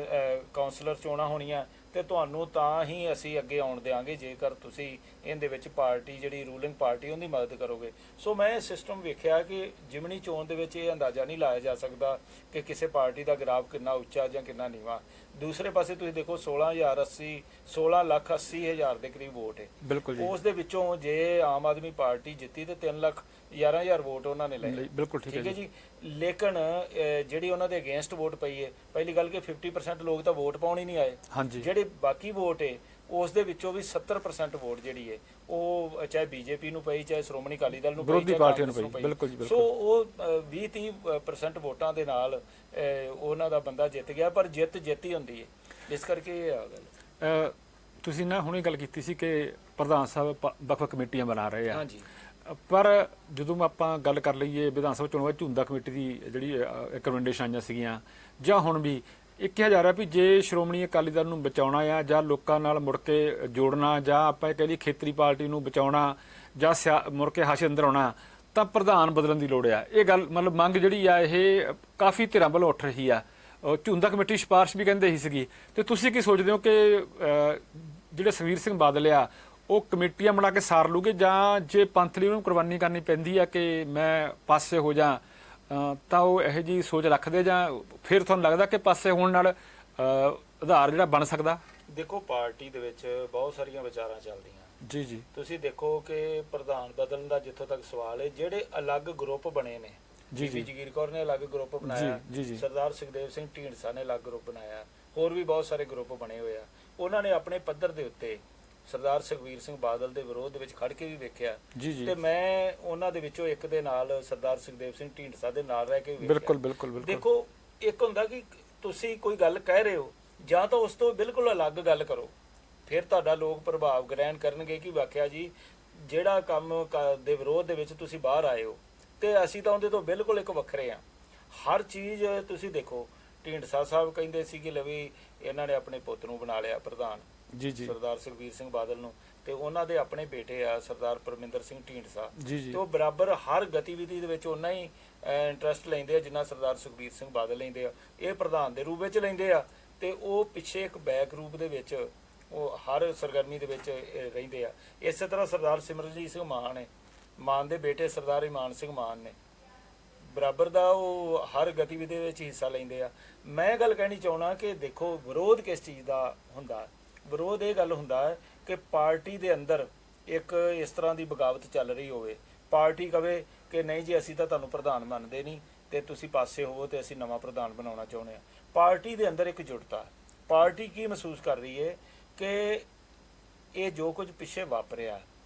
ਕੌਂਸਲਰ ਚੋਣਾਂ ਹੋਣੀਆਂ ਤੇ ਤੁਹਾਨੂੰ ਤਾਂ ਹੀ ਅਸੀਂ ਅੱਗੇ ਆਉਣ ਦੇਵਾਂਗੇ ਜੇਕਰ ਤੁਸੀਂ ਇਹਦੇ ਵਿੱਚ ਪਾਰਟੀ ਜਿਹੜੀ ਰੂਲਿੰਗ ਪਾਰਟੀ ਉਹਦੀ ਮਦਦ ਕਰੋਗੇ। ਸੋ ਮੈਂ ਇਹ ਸਿਸਟਮ ਵੇਖਿਆ ਕਿ ਜਿਮਣੀ ਚੋਣ ਦੇ ਵਿੱਚ ਇਹ ਅੰਦਾਜ਼ਾ ਨਹੀਂ ਲਾਇਆ ਜਾ ਸਕਦਾ ਕਿ ਕਿਸੇ ਪਾਰਟੀ ਦਾ ਗ੍ਰਾਫ ਕਿੰਨਾ ਉੱਚਾ ਜਾਂ ਕਿੰਨਾ ਨੀਵਾਂ। ਦੂਸਰੇ ਪਾਸੇ ਤੁਸੀਂ ਦੇਖੋ 16,80,000 ਦੇ ਕਰੀਬ ਵੋਟ ਹੈ, ਉਸ ਦੇ ਵਿੱਚੋਂ ਜੇ ਆਮ ਆਦਮੀ ਪਾਰਟੀ ਜਿੱਤੀ ਤੇ 3,11,000 ਵੋਟ ਉਹਨਾਂ ਨੇ ਲਏ, ਬਿਲਕੁਲ ਠੀਕ ਹੈ ਜੀ। ਲੇਕਿਨ ਜਿਹੜੀ ਉਹਨਾਂ ਦੇ ਅਗੇਂਸਟ ਵੋਟ ਪਈ ਹੈ, ਪਹਿਲੀ ਗੱਲ ਕਿ 50% ਲੋਕ ਤਾਂ ਵੋਟ ਪਾਉਣ ਹੀ ਨਹੀਂ ਆਏ, ਜਿਹੜੇ ਬਾਕੀ ਵੋਟ ਹੈ ਉਸ ਦੇ ਵਿੱਚੋਂ ਵੀ 70% ਵੋਟ ਜਿਹੜੀ ਹੈ ਉਹ ਚਾਹੇ BJP ਨੂੰ ਪਈ, ਚਾਹੇ ਸ਼੍ਰੋਮਣੀ ਅਕਾਲੀ ਦਲ ਨੂੰ ਪਈ, ਵਿਰੋਧੀ ਪਾਰਟੀਆਂ ਨੂੰ ਪਈ, ਬਿਲਕੁਲ। ਸੋ ਉਹ 20-30% ਵੋਟਾਂ ਦੇ ਨਾਲ ਉਹਨਾਂ ਦਾ ਬੰਦਾ ਜਿੱਤ ਗਿਆ, ਪਰ ਜਿੱਤ ਹੀ ਹੁੰਦੀ ਹੈ, ਇਸ ਕਰਕੇ ਇਹ ਆ ਗੱਲ। ਤੁਸੀਂ ਨਾ ਹੁਣੇ ਗੱਲ ਕੀਤੀ ਸੀ ਕਿ ਪ੍ਰਧਾਨ ਸਾਹਿਬ ਵੱਖ-ਵੱਖ ਕਮੇਟੀਆਂ ਬਣਾ ਰਹੇ ਆ, ਪਰ ਜਦੋਂ ਆਪਾਂ ਗੱਲ ਕਰ ਲਈਏ ਵਿਧਾਨ ਸਭਾ ਚੋਣਾਂ ਵਿੱਚ ਝੁੰਦਾ ਕਮੇਟੀ ਦੀ ਜਿਹੜੀ ਰਿਕਮੈਂਡੇਸ਼ਨ ਆਈਆਂ ਸੀਗੀਆਂ ਜਾਂ ਹੁਣ ਵੀ ਇਹ ਕਿਹਾ ਜਾ ਰਿਹਾ ਵੀ ਜੇ ਸ਼੍ਰੋਮਣੀ ਅਕਾਲੀ ਦਲ ਨੂੰ ਬਚਾਉਣਾ ਆ ਜਾਂ ਲੋਕਾਂ ਨਾਲ ਮੁੜ ਕੇ ਜੋੜਨਾ ਜਾਂ ਆਪਾਂ ਕਹਿ ਲਈਏ ਖੇਤਰੀ ਪਾਰਟੀ ਨੂੰ ਬਚਾਉਣਾ ਜਾਂ ਮੁੜ ਕੇ ਹਾਸ਼ੇ ਅੰਦਰ ਆਉਣਾ ਤਾਂ ਪ੍ਰਧਾਨ ਬਦਲਣ ਦੀ ਲੋੜ ਆ। ਇਹ ਗੱਲ ਮਤਲਬ ਮੰਗ ਜਿਹੜੀ ਆ ਇਹ ਕਾਫੀ ਧਿਰਾਂ ਵੱਲੋਂ ਉੱਠ ਰਹੀ ਆ। ਝੁੰਦਾ ਕਮੇਟੀ ਸਿਫਾਰਿਸ਼ ਵੀ ਕਹਿੰਦੇ ਹੀ ਸੀਗੀ, ਤੇ ਤੁਸੀਂ ਕੀ ਸੋਚਦੇ ਹੋ ਕਿ ਜਿਹੜੇ ਸੁਖਬੀਰ ਸਿੰਘ ਬਾਦਲ ਆ ਉਹ ਕਮੇਟੀਆਂ ਬਣਾ ਕੇ ਸਾਰ ਲੂਗੇ, ਜਾਂ ਜੇ ਪੰਥ ਲਈ ਉਹਨੂੰ ਕੁਰਬਾਨੀ ਕਰਨੀ ਪੈਂਦੀ ਆ ਕਿ ਮੈਂ ਪਾਸੇ ਹੋ ਜਾ, ਤਾਂ ਉਹ ਇਹੋ ਜਿਹੀ ਸੋਚ ਰੱਖਦੇ, ਜਾਂ ਫਿਰ ਤੁਹਾਨੂੰ ਲੱਗਦਾ ਕਿ ਪਾਸੇ ਹੋਣ ਨਾਲ ਆਧਾਰ ਜਿਹੜਾ ਬਣ ਸਕਦਾ? ਦੇਖੋ, ਪਾਰਟੀ ਦੇ ਵਿੱਚ ਬਹੁਤ ਸਾਰੀਆਂ ਵਿਚਾਰਾਂ ਚੱਲਦੀਆਂ। ਜੀ ਜੀ। ਤੁਸੀਂ ਦੇਖੋ ਕਿ ਪ੍ਰਧਾਨ ਬਦਲਣ ਦਾ ਜਿੱਥੋਂ ਤੱਕ ਸਵਾਲ ਹੈ, ਜਿਹੜੇ ਅਲੱਗ ਗਰੁੱਪ ਬਣੇ ਨੇ, ਜੀ ਜੀ। ਜਗੀਰ ਕੌਰ ਨੇ ਅਲੱਗ ਗਰੁੱਪ ਬਣਾਇਆ, ਜੀ ਜੀ। ਸਰਦਾਰ ਸੁਖਦੇਵ ਸਿੰਘ ਢੀਂਡਸਾ ਨੇ ਅਲੱਗ ਗਰੁੱਪ ਬਣਾਇਆ, ਹੋਰ ਵੀ ਬਹੁਤ ਸਾਰੇ ਗਰੁੱਪ ਬਣੇ ਹੋਏ ਆ। ਉਹਨਾਂ ਨੇ ਆਪਣੇ ਪੱਧਰ ਦੇ ਉੱਤੇ ਸਰਦਾਰ ਸੁਖਬੀਰ ਸਿੰਘ ਬਾਦਲ ਦੇ ਵਿਰੋਧ ਦੇ ਵਿੱਚ ਖੜ ਕੇ ਵੀ ਵੇਖਿਆ, ਜੀ ਜੀ। ਤੇ ਮੈਂ ਉਹਨਾਂ ਦੇ ਵਿੱਚੋਂ ਇੱਕ ਦੇ ਨਾਲ ਸਰਦਾਰ ਸੁਖਦੇਵ ਸਿੰਘ ਢੀਂਡਸਾ ਦੇ ਨਾਲ ਰਹਿ ਕੇ ਵੀ ਵੇਖਿਆ। ਬਿਲਕੁਲ ਬਿਲਕੁਲ ਬਿਲਕੁਲ। ਦੇਖੋ, ਇੱਕ ਹੁੰਦਾ ਕਿ ਤੁਸੀਂ ਕੋਈ ਗੱਲ ਕਹਿ ਰਹੇ ਹੋ, ਜਾਂ ਤਾਂ ਉਸ ਤੋਂ ਬਿਲਕੁਲ ਅਲੱਗ ਗੱਲ ਕਰੋ, ਫਿਰ ਤੁਹਾਡਾ ਲੋਕ ਪ੍ਰਭਾਵ ਗ੍ਰਹਿਣ ਕਰਨਗੇ ਕਿ ਵਾਕਿਆ ਜੀ ਜਿਹੜਾ ਕੰਮ ਦੇ ਵਿਰੋਧ ਦੇ ਵਿੱਚ ਤੁਸੀਂ ਬਾਹਰ ਆਏ ਹੋ, ਤੇ ਅਸੀਂ ਤਾਂ ਉਹਦੇ ਤੋਂ ਬਿਲਕੁਲ ਇੱਕ ਵੱਖਰੇ ਆ। ਹਰ ਚੀਜ਼ ਤੁਸੀਂ ਦੇਖੋ, ਢੀਂਡਸਾ ਸਾਹਿਬ ਕਹਿੰਦੇ ਸੀ ਕਿ ਲਵੀ ਇਹਨਾਂ ਨੇ ਆਪਣੇ ਪੁੱਤ ਨੂੰ ਬਣਾ ਲਿਆ ਪ੍ਰਧਾਨ, ਜੀ ਜੀ। ਸਰਦਾਰ ਸੁਖਬੀਰ ਸਿੰਘ ਬਾਦਲ ਨੂੰ, ਤੇ ਉਹਨਾਂ ਦੇ ਆਪਣੇ ਬੇਟੇ ਆ ਸਰਦਾਰ ਪਰਮਿੰਦਰ ਸਿੰਘ ਢੀਂਡਸਾ, ਜੀ ਜੀ। ਤੇ ਉਹ ਬਰਾਬਰ ਹਰ ਗਤੀਵਿਧੀ ਦੇ ਵਿੱਚ ਉਹਨਾਂ ਹੀ ਇੰਟਰਸਟ ਲੈਂਦੇ ਆ ਜਿੰਨਾ ਸਰਦਾਰ ਸੁਖਬੀਰ ਸਿੰਘ ਬਾਦਲ ਲੈਂਦੇ ਆ। ਇਹ ਪ੍ਰਧਾਨ ਦੇ ਰੂਪ ਵਿੱਚ ਲੈਂਦੇ ਆ, ਤੇ ਉਹ ਪਿੱਛੇ ਇੱਕ ਬੈਕ ਰੂਪ ਦੇ ਵਿੱਚ ਉਹ ਹਰ ਸਰਗਰਮੀ ਦੇ ਵਿੱਚ ਰਹਿੰਦੇ ਆ। ਇਸੇ ਤਰ੍ਹਾਂ ਸਰਦਾਰ ਸਿਮਰਨਜੀਤ ਸਿੰਘ ਮਾਨ ਨੇ, ਮਾਨ ਦੇ ਬੇਟੇ ਸਰਦਾਰ ਇਮਾਨ ਸਿੰਘ ਮਾਨ ਨੇ, ਬਰਾਬਰ ਦਾ ਉਹ ਹਰ ਗਤੀਵਿਧੀ ਵਿੱਚ ਹਿੱਸਾ ਲੈਂਦੇ ਆ। ਮੈਂ ਗੱਲ ਕਹਿਣੀ ਚਾਹੁੰਦਾ ਕਿ ਦੇਖੋ, ਵਿਰੋਧ ਕਿਸ ਚੀਜ਼ ਦਾ ਹੁੰਦਾ? ਵਿਰੋਧ ਇਹ ਗੱਲ ਹੁੰਦਾ ਹੈ ਕਿ ਪਾਰਟੀ ਦੇ ਅੰਦਰ ਇੱਕ ਇਸ ਤਰ੍ਹਾਂ ਦੀ ਬਗਾਵਤ ਚੱਲ ਰਹੀ ਹੋਵੇ, ਪਾਰਟੀ ਕਵੇ ਕਿ ਨਹੀਂ ਜੀ ਅਸੀਂ ਤਾਂ ਤੁਹਾਨੂੰ ਪ੍ਰਧਾਨ ਮੰਨਦੇ ਨਹੀਂ, ਤੇ ਤੁਸੀਂ ਪਾਸੇ ਹੋਵੋ, ਤੇ ਅਸੀਂ ਨਵਾਂ ਪ੍ਰਧਾਨ ਬਣਾਉਣਾ ਚਾਹੁੰਦੇ ਹਾਂ। ਪਾਰਟੀ ਦੇ ਅੰਦਰ ਇੱਕ ਜੁੜਤਾ, ਪਾਰਟੀ ਕੀ ਮਹਿਸੂਸ ਕਰ ਰਹੀ ਹੈ ਕਿ ਇਹ ਜੋ ਕੁਝ ਪਿੱਛੇ ਵਾਪਰਿਆ,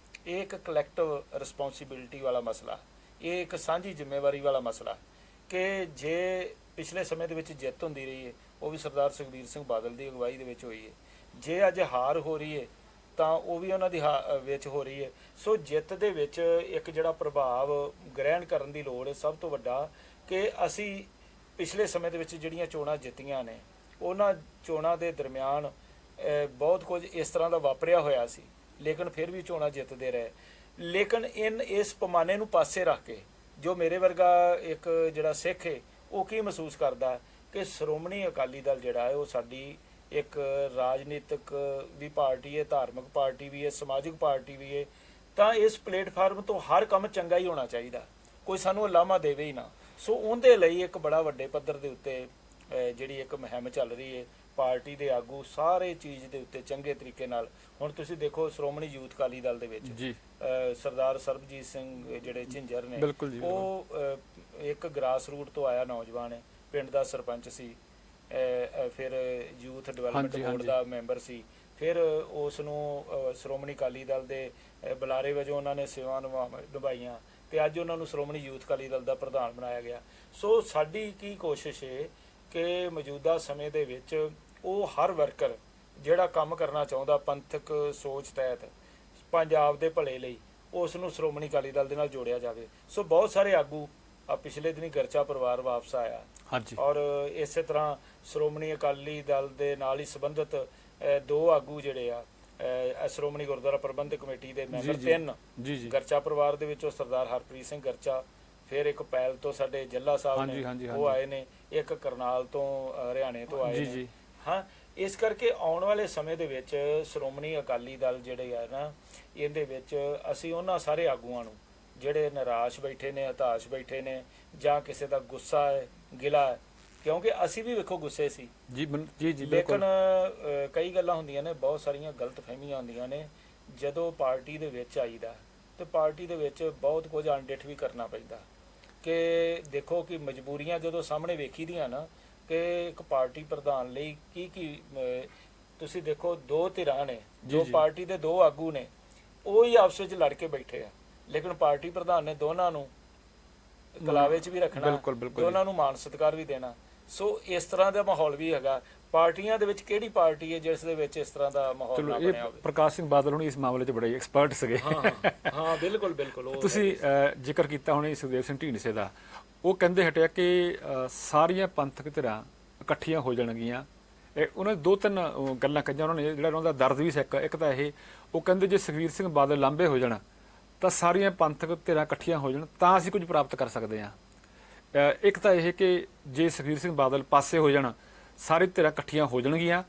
ਇਹ ਇੱਕ ਕਲੈਕਟਿਵ ਰਿਸਪੌਂਸਿਬਿਲਿਟੀ ਵਾਲਾ ਮਸਲਾ, ਇਹ ਇੱਕ ਸਾਂਝੀ ਜ਼ਿੰਮੇਵਾਰੀ ਵਾਲਾ ਮਸਲਾ, ਕਿ ਜੇ ਪਿਛਲੇ ਸਮੇਂ ਦੇ ਵਿੱਚ ਜਿੱਤ ਹੁੰਦੀ ਰਹੀ ਹੈ, ਉਹ ਵੀ ਸਰਦਾਰ ਸੁਖਬੀਰ ਸਿੰਘ ਬਾਦਲ ਦੀ ਅਗਵਾਈ ਦੇ ਵਿੱਚ ਹੋਈ ਹੈ, ਜੇ ਅੱਜ ਹਾਰ ਹੋ ਰਹੀ ਹੈ ਤਾਂ ਉਹ ਵੀ ਉਹਨਾਂ ਦੀ ਵਿੱਚ ਹੋ ਰਹੀ ਹੈ। ਸੋ ਜਿੱਤ ਦੇ ਵਿੱਚ ਇੱਕ ਜਿਹੜਾ ਪ੍ਰਭਾਵ ਗ੍ਰਹਿਣ ਕਰਨ ਦੀ ਲੋੜ ਹੈ ਸਭ ਤੋਂ ਵੱਡਾ, ਕਿ ਅਸੀਂ ਪਿਛਲੇ ਸਮੇਂ ਦੇ ਵਿੱਚ ਜਿਹੜੀਆਂ ਚੋਣਾਂ ਜਿੱਤੀਆਂ ਨੇ, ਉਹਨਾਂ ਚੋਣਾਂ ਦੇ ਦਰਮਿਆਨ ਬਹੁਤ ਕੁਝ ਇਸ ਤਰ੍ਹਾਂ ਦਾ ਵਾਪਰਿਆ ਹੋਇਆ ਸੀ, ਲੇਕਿਨ ਫਿਰ ਵੀ ਚੋਣਾਂ ਜਿੱਤਦੇ ਰਹੇ। ਲੇਕਿਨ ਇਸ ਪੈਮਾਨੇ ਨੂੰ ਪਾਸੇ ਰੱਖ ਕੇ ਜੋ ਮੇਰੇ ਵਰਗਾ ਇੱਕ ਜਿਹੜਾ ਸਿੱਖ ਹੈ, ਉਹ ਕੀ ਮਹਿਸੂਸ ਕਰਦਾ ਕਿ ਸ਼੍ਰੋਮਣੀ ਅਕਾਲੀ ਦਲ ਜਿਹੜਾ ਹੈ ਉਹ ਸਾਡੀ ਇੱਕ ਰਾਜਨੀਤਿਕ ਵੀ ਪਾਰਟੀ ਹੈ, ਧਾਰਮਿਕ ਪਾਰਟੀ ਵੀ ਹੈ, ਸਮਾਜਿਕ ਪਾਰਟੀ ਵੀ ਹੈ, ਤਾਂ ਇਸ ਪਲੇਟਫਾਰਮ ਤੋਂ ਹਰ ਕੰਮ ਚੰਗਾ ਹੀ ਹੋਣਾ ਚਾਹੀਦਾ, ਕੋਈ ਸਾਨੂੰ ਉਲਾਮਾ ਦੇਵੇ ਹੀ ਨਾ। ਸੋ ਉਹਦੇ ਲਈ ਇੱਕ ਬੜਾ ਵੱਡੇ ਪੱਧਰ ਦੇ ਉੱਤੇ ਜਿਹੜੀ ਇੱਕ ਮੁਹਿੰਮ ਚੱਲ ਰਹੀ ਹੈ, ਪਾਰਟੀ ਦੇ ਆਗੂ ਸਾਰੇ ਚੀਜ਼ ਦੇ ਉੱਤੇ ਚੰਗੇ ਤਰੀਕੇ ਨਾਲ। ਹੁਣ ਤੁਸੀਂ ਦੇਖੋ, ਸ਼੍ਰੋਮਣੀ ਯੂਥ ਅਕਾਲੀ ਦਲ ਦੇ ਵਿੱਚ ਜੀ ਸਰਦਾਰ ਸਰਬਜੀਤ ਸਿੰਘ ਜਿਹੜੇ ਝਿੰਜਰ ਨੇ, ਉਹ ਇੱਕ ਗ੍ਰਾਸ ਰੂਟ ਤੋਂ ਆਇਆ ਨੌਜਵਾਨ ਹੈ, ਪਿੰਡ ਦਾ ਸਰਪੰਚ ਸੀ, ਫਿਰ ਯੂਥ ਡਿਵੈਲਪਮੈਂਟ ਬੋਰਡ ਦਾ ਮੈਂਬਰ ਸੀ, ਫਿਰ ਉਸ ਨੂੰ ਸ਼੍ਰੋਮਣੀ ਅਕਾਲੀ ਦਲ ਦੇ ਬੁਲਾਰੇ ਵਜੋਂ ਉਹਨਾਂ ਨੇ ਸੇਵਾ ਨਿਭਾਈਆਂ, ਤੇ ਅੱਜ ਉਹਨਾਂ ਨੂੰ ਸ਼੍ਰੋਮਣੀ ਯੂਥ ਅਕਾਲੀ ਦਲ ਦਾ ਪ੍ਰਧਾਨ ਬਣਾਇਆ ਗਿਆ। ਸੋ ਸਾਡੀ ਕੀ ਕੋਸ਼ਿਸ਼ ਹੈ ਕਿ ਮੌਜੂਦਾ ਸਮੇਂ ਦੇ ਵਿੱਚ ਉਹ ਹਰ ਵਰਕਰ ਜਿਹੜਾ ਕੰਮ ਕਰਨਾ ਚਾਹੁੰਦਾ ਪੰਥਕ ਸੋਚ ਤਹਿਤ ਪੰਜਾਬ ਦੇ ਭਲੇ ਲਈ, ਉਸ ਨੂੰ ਸ਼੍ਰੋਮਣੀ ਅਕਾਲੀ ਦਲ ਦੇ ਨਾਲ ਜੋੜਿਆ ਜਾਵੇ। ਸੋ ਬਹੁਤ ਸਾਰੇ ਆਗੂ ਪਿਛਲੇ ਦਿਨੀ ਗਰਚਾ ਪਰਿਵਾਰ ਵਾਪਸ ਆਇਆ, ਔਰ ਇਸੇ ਤਰ੍ਹਾਂ ਸ਼੍ਰੋਮਣੀ ਅਕਾਲੀ ਦਲ ਦੇ ਨਾਲ ਹੀ ਸੰਬੰਧਿਤ ਦੋ ਆਗੂ ਜਿਹੜੇ ਆ ਸ਼੍ਰੋਮਣੀ ਗੁਰਦੁਆਰਾ ਪ੍ਰਬੰਧਕ ਕਮੇਟੀ ਦੇ ਮੈਂਬਰ, ਤਿੰਨ ਗਰਚਾ ਪਰਿਵਾਰ ਦੇ ਵਿੱਚੋਂ ਸਰਦਾਰ ਹਰਪ੍ਰੀਤ ਸਿੰਘ ਗਰਚਾ, ਫਿਰ ਇੱਕ ਪੈਲ ਤੋਂ ਸਾਡੇ ਜੱਲਾ ਸਾਹਿਬ ਨੇ ਉਹ ਆਏ ਨੇ, ਇੱਕ ਕਰਨਾਲ ਤੋਂ ਹਰਿਆਣੇ ਤੋਂ ਆਏ ਨੇ। ਹਾਂ, ਇਸ ਕਰਕੇ ਆਉਣ ਵਾਲੇ ਸਮੇਂ ਦੇ ਵਿੱਚ ਸ਼੍ਰੋਮਣੀ ਅਕਾਲੀ ਦਲ ਜਿਹੜੇ ਆ ਨਾ, ਇਹਦੇ ਵਿੱਚ ਅਸੀਂ ਉਹਨਾਂ ਸਾਰੇ ਆਗੂਆਂ ਨੂੰ ਜਿਹੜੇ ਨਿਰਾਸ਼ ਬੈਠੇ ਨੇ, ਹਤਾਸ਼ ਬੈਠੇ ਨੇ, ਜਾਂ ਕਿਸੇ ਦਾ ਗੁੱਸਾ ਹੈ, ਗਿਲਾ ਹੈ, ਕਿਉਂਕਿ ਅਸੀਂ ਵੀ ਵੇਖੋ ਗੁੱਸੇ ਸੀ ਜੀ ਜੀ, ਲੇਕਿਨ ਕਈ ਗੱਲਾਂ ਹੁੰਦੀਆਂ ਨੇ, ਬਹੁਤ ਸਾਰੀਆਂ ਗਲਤ ਫਹਿਮੀਆਂ ਹੁੰਦੀਆਂ ਨੇ। ਜਦੋਂ ਪਾਰਟੀ ਦੇ ਵਿੱਚ ਆਈਦਾ ਤੇ ਪਾਰਟੀ ਦੇ ਵਿੱਚ ਬਹੁਤ ਕੁਝ ਅਣਡਿੱਠ ਵੀ ਕਰਨਾ ਪੈਂਦਾ, ਕਿ ਦੇਖੋ ਕਿ ਮਜਬੂਰੀਆਂ ਜਦੋਂ ਸਾਹਮਣੇ ਵੇਖੀ ਦੀਆਂ ਨਾ, ਕਿ ਇੱਕ ਪਾਰਟੀ ਪ੍ਰਧਾਨ ਲਈ ਕੀ ਤੁਸੀਂ ਦੇਖੋ, ਦੋ ਧਿਰਾਂ ਨੇ, ਜੋ ਪਾਰਟੀ ਦੇ ਦੋ ਆਗੂ ਨੇ, ਉਹ ਹੀ ਆਪਸ ਵਿੱਚ ਲੜ ਕੇ ਬੈਠੇ ਆ, ਲੇਕਿਨ ਪਾਰਟੀ ਪ੍ਰਧਾਨ ਨੇ ਦੋਨਾਂ ਨੂੰ ਕਲਾਵੇ 'ਚ ਵੀ ਰੱਖਣਾ, ਦੋਨਾਂ ਨੂੰ ਮਾਣ ਸਤਿਕਾਰ ਵੀ ਦੇਣਾ। ਸੋ ਇਸ ਤਰ੍ਹਾਂ ਦਾ ਮਾਹੌਲ ਵੀ ਹੈਗਾ। ਪਾਰਟੀਆਂ ਦੇ ਵਿੱਚ ਕਿਹੜੀ ਪਾਰਟੀ ਹੈ ਜਿਸ ਦੇ ਵਿੱਚ ਇਸ ਤਰ੍ਹਾਂ ਦਾ ਮਾਹੌਲ ਨਾ ਬਣਿਆ ਹੋਵੇ? ਪ੍ਰਕਾਸ਼ ਸਿੰਘ ਬਾਦਲ ਹੁਣੀ ਇਸ ਮਾਮਲੇ 'ਚ ਬੜੇ ਐਕਸਪਰਟ ਸੀਗੇ। ਹਾਂ ਬਿਲਕੁਲ ਬਿਲਕੁਲ। ਤੁਸੀਂ ਜ਼ਿਕਰ ਕੀਤਾ ਹੁਣੇ ਸੁਖਦੇਵ ਸਿੰਘ ਢੀਂਡਸੇ ਦਾ, ਉਹ ਕਹਿੰਦੇ ਹਟਿਆ ਕਿ ਸਾਰੀਆਂ ਪੰਥਕ ਧਿਰਾਂ ਇਕੱਠੀਆਂ ਹੋ ਜਾਣਗੀਆਂ। ਉਹਨਾਂ ਨੇ ਦੋ ਤਿੰਨ ਗੱਲਾਂ ਕਹੀਆਂ ਉਹਨਾਂ ਨੇ, ਜਿਹੜਾ ਉਹਨਾਂ ਦਾ ਦਰਦ ਵੀ ਸੀ। ਇੱਕ ਤਾਂ ਇਹ, ਉਹ ਕਹਿੰਦੇ ਜੇ ਸੁਖਬੀਰ ਸਿੰਘ ਬਾਦਲ ਲਾਂਭੇ ਹੋ ਜਾਣ ਤਾਂ ਸਾਰੀਆਂ ਪੰਥਕ ਧਿਰਾਂ ਇਕੱਠੀਆਂ ਹੋ ਜਾਣ ਤਾਂ ਅਸੀਂ ਕੁਝ ਪ੍ਰਾਪਤ ਕਰ ਸਕਦੇ ਹਾਂ। ਇੱਕ ਤਾਂ ਇਹ ਕਿ ਜੇ ਸੁਖਬੀਰ ਸਿੰਘ ਬਾਦਲ ਪਾਸੇ ਹੋ ਜਾਣ ਸਾਰੀ ਧਿਰਾਂ ਇਕੱਠੀਆਂ ਹੋ ਜਾਣਗੀਆਂ,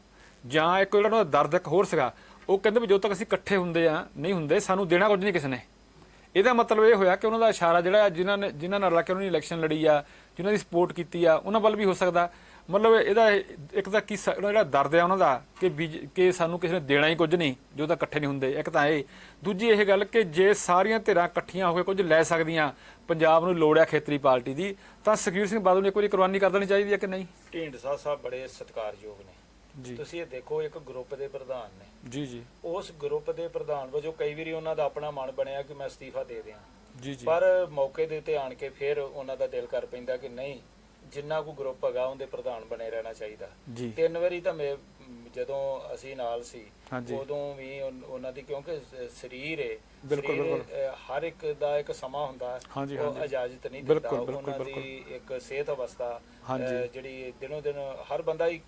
ਜਾਂ ਇੱਕ ਜਿਹੜਾ ਉਹਨਾਂ ਦਾ ਦਰਦ ਇੱਕ ਹੋਰ ਸੀਗਾ, ਉਹ ਕਹਿੰਦੇ ਵੀ ਜਦੋਂ ਤੱਕ ਅਸੀਂ ਇਕੱਠੇ ਹੁੰਦੇ ਆ ਨਹੀਂ ਹੁੰਦੇ ਸਾਨੂੰ ਦੇਣਾ ਕੁਝ ਨਹੀਂ ਕਿਸੇ ਨੇ। ਇਹਦਾ ਮਤਲਬ ਇਹ ਹੋਇਆ ਕਿ ਉਹਨਾਂ ਦਾ ਇਸ਼ਾਰਾ ਜਿਹੜਾ ਜਿਨ੍ਹਾਂ ਨਾਲ ਰਲ ਕੇ ਉਹਨਾਂ ਨੇ ਇਲੈਕਸ਼ਨ ਲੜੀ ਆ, ਜਿਨ੍ਹਾਂ ਦੀ ਸਪੋਰਟ ਕੀਤੀ ਆ, ਉਹਨਾਂ ਵੱਲ ਵੀ ਹੋ ਸਕਦਾ। ਮਤਲਬ ਇਹਦਾ ਇੱਕ ਤਾਂ ਕੀ ਜਿਹੜਾ ਦਰਦ ਆ ਉਹਨਾਂ ਦਾ ਕਿ ਸਾਨੂੰ ਕਿਸੇ ਨੇ ਦੇਣਾ ਹੀ ਕੁਝ ਨਹੀਂ ਜੋ ਤਾਂ ਇਕੱਠੇ ਨਹੀਂ ਹੁੰਦੇ, ਇੱਕ ਤਾਂ ਇਹ। ਦੂਜੀ ਇਹ ਗੱਲ ਕਿ ਜੇ ਸਾਰੀਆਂ ਧਿਰਾਂ ਇਕੱਠੀਆਂ ਹੋ ਕੇ ਕੁਝ ਲੈ ਸਕਦੀਆਂ, ਪੰਜਾਬ ਨੂੰ ਲੋੜ ਆ ਖੇਤਰੀ ਪਾਰਟੀ ਦੀ, ਤਾਂ ਸੁਖਬੀਰ ਸਿੰਘ ਬਾਦਲ ਨੂੰ ਇੱਕ ਵਾਰੀ ਕੁਰਬਾਨੀ ਕਰ ਦੇਣੀ ਚਾਹੀਦੀ ਹੈ ਕਿ ਨਹੀਂ? ਢੀਂਡਸਾ ਸਾਹਿਬ ਬੜੇ ਸਤਿਕਾਰਯੋਗ ਨੇ ਜੀ ਤੁਸੀਂ ਇਹ ਦੇਖੋ, ਇੱਕ ਗਰੁੱਪ ਦੇ ਪ੍ਰਧਾਨ ਨੇ ਜੀ ਜੀ ਉਸ ਗਰੁੱਪ ਦੇ ਪ੍ਰਧਾਨ ਵਜੋਂ ਕਈ ਵਾਰੀ ਉਹਨਾਂ ਦਾ ਆਪਣਾ ਮਨ ਬਣਿਆ ਕਿ ਮੈਂ ਅਸਤੀਫਾ ਦੇ ਦਿਆਂ, ਜੀ ਜੀ ਪਰ ਮੌਕੇ ਦੇ ਉੱਤੇ ਆਣ ਕੇ ਫਿਰ ਉਹਨਾਂ ਦਾ ਦਿਲ ਕਰ ਪੈਂਦਾ ਕਿ ਨਹੀਂ, ਜਿੰਨਾ ਕੋ ਗਰੁੱਪ ਹੈਗਾ ਉਹਦੇ ਪ੍ਰਧਾਨ ਬਣੇ ਰਹਿਣਾ ਚਾਹੀਦਾ। ਜੀ 3 ਵਾਰੀ ਤਾਂ ਮੈਂ ਜਦੋਂ ਅਸੀਂ ਨਾਲ ਸੀ ਹਾਂਜੀ ਉਦੋਂ ਵੀ ਉਹਨਾਂ ਦੀ, ਕਿਉਂਕਿ ਸਰੀਰ ਹੈ, ਬਿਲਕੁਲ, ਸਰੀਰ, ਹਰ ਇੱਕ ਦਾ ਇੱਕ ਸਮਾਂ ਹੁੰਦਾ ਹੈ, ਹਾਂਜੀ, ਉਹ ਹਾਂਜੀ। ਇਜਾਜ਼ਤ ਨਹੀਂ ਦਿੰਦਾ। ਬਿਲਕੁਲ, ਬਿਲਕੁਲ, ਉਹਨਾਂ ਦੀ ਇੱਕ ਸਿਹਤ ਅਵਸਥਾ ਹਾਂਜੀ। ਜਿਹੜੀ ਦਿਨੋਂ ਦਿਨ ਹਰ ਬੰਦਾ ਹੀ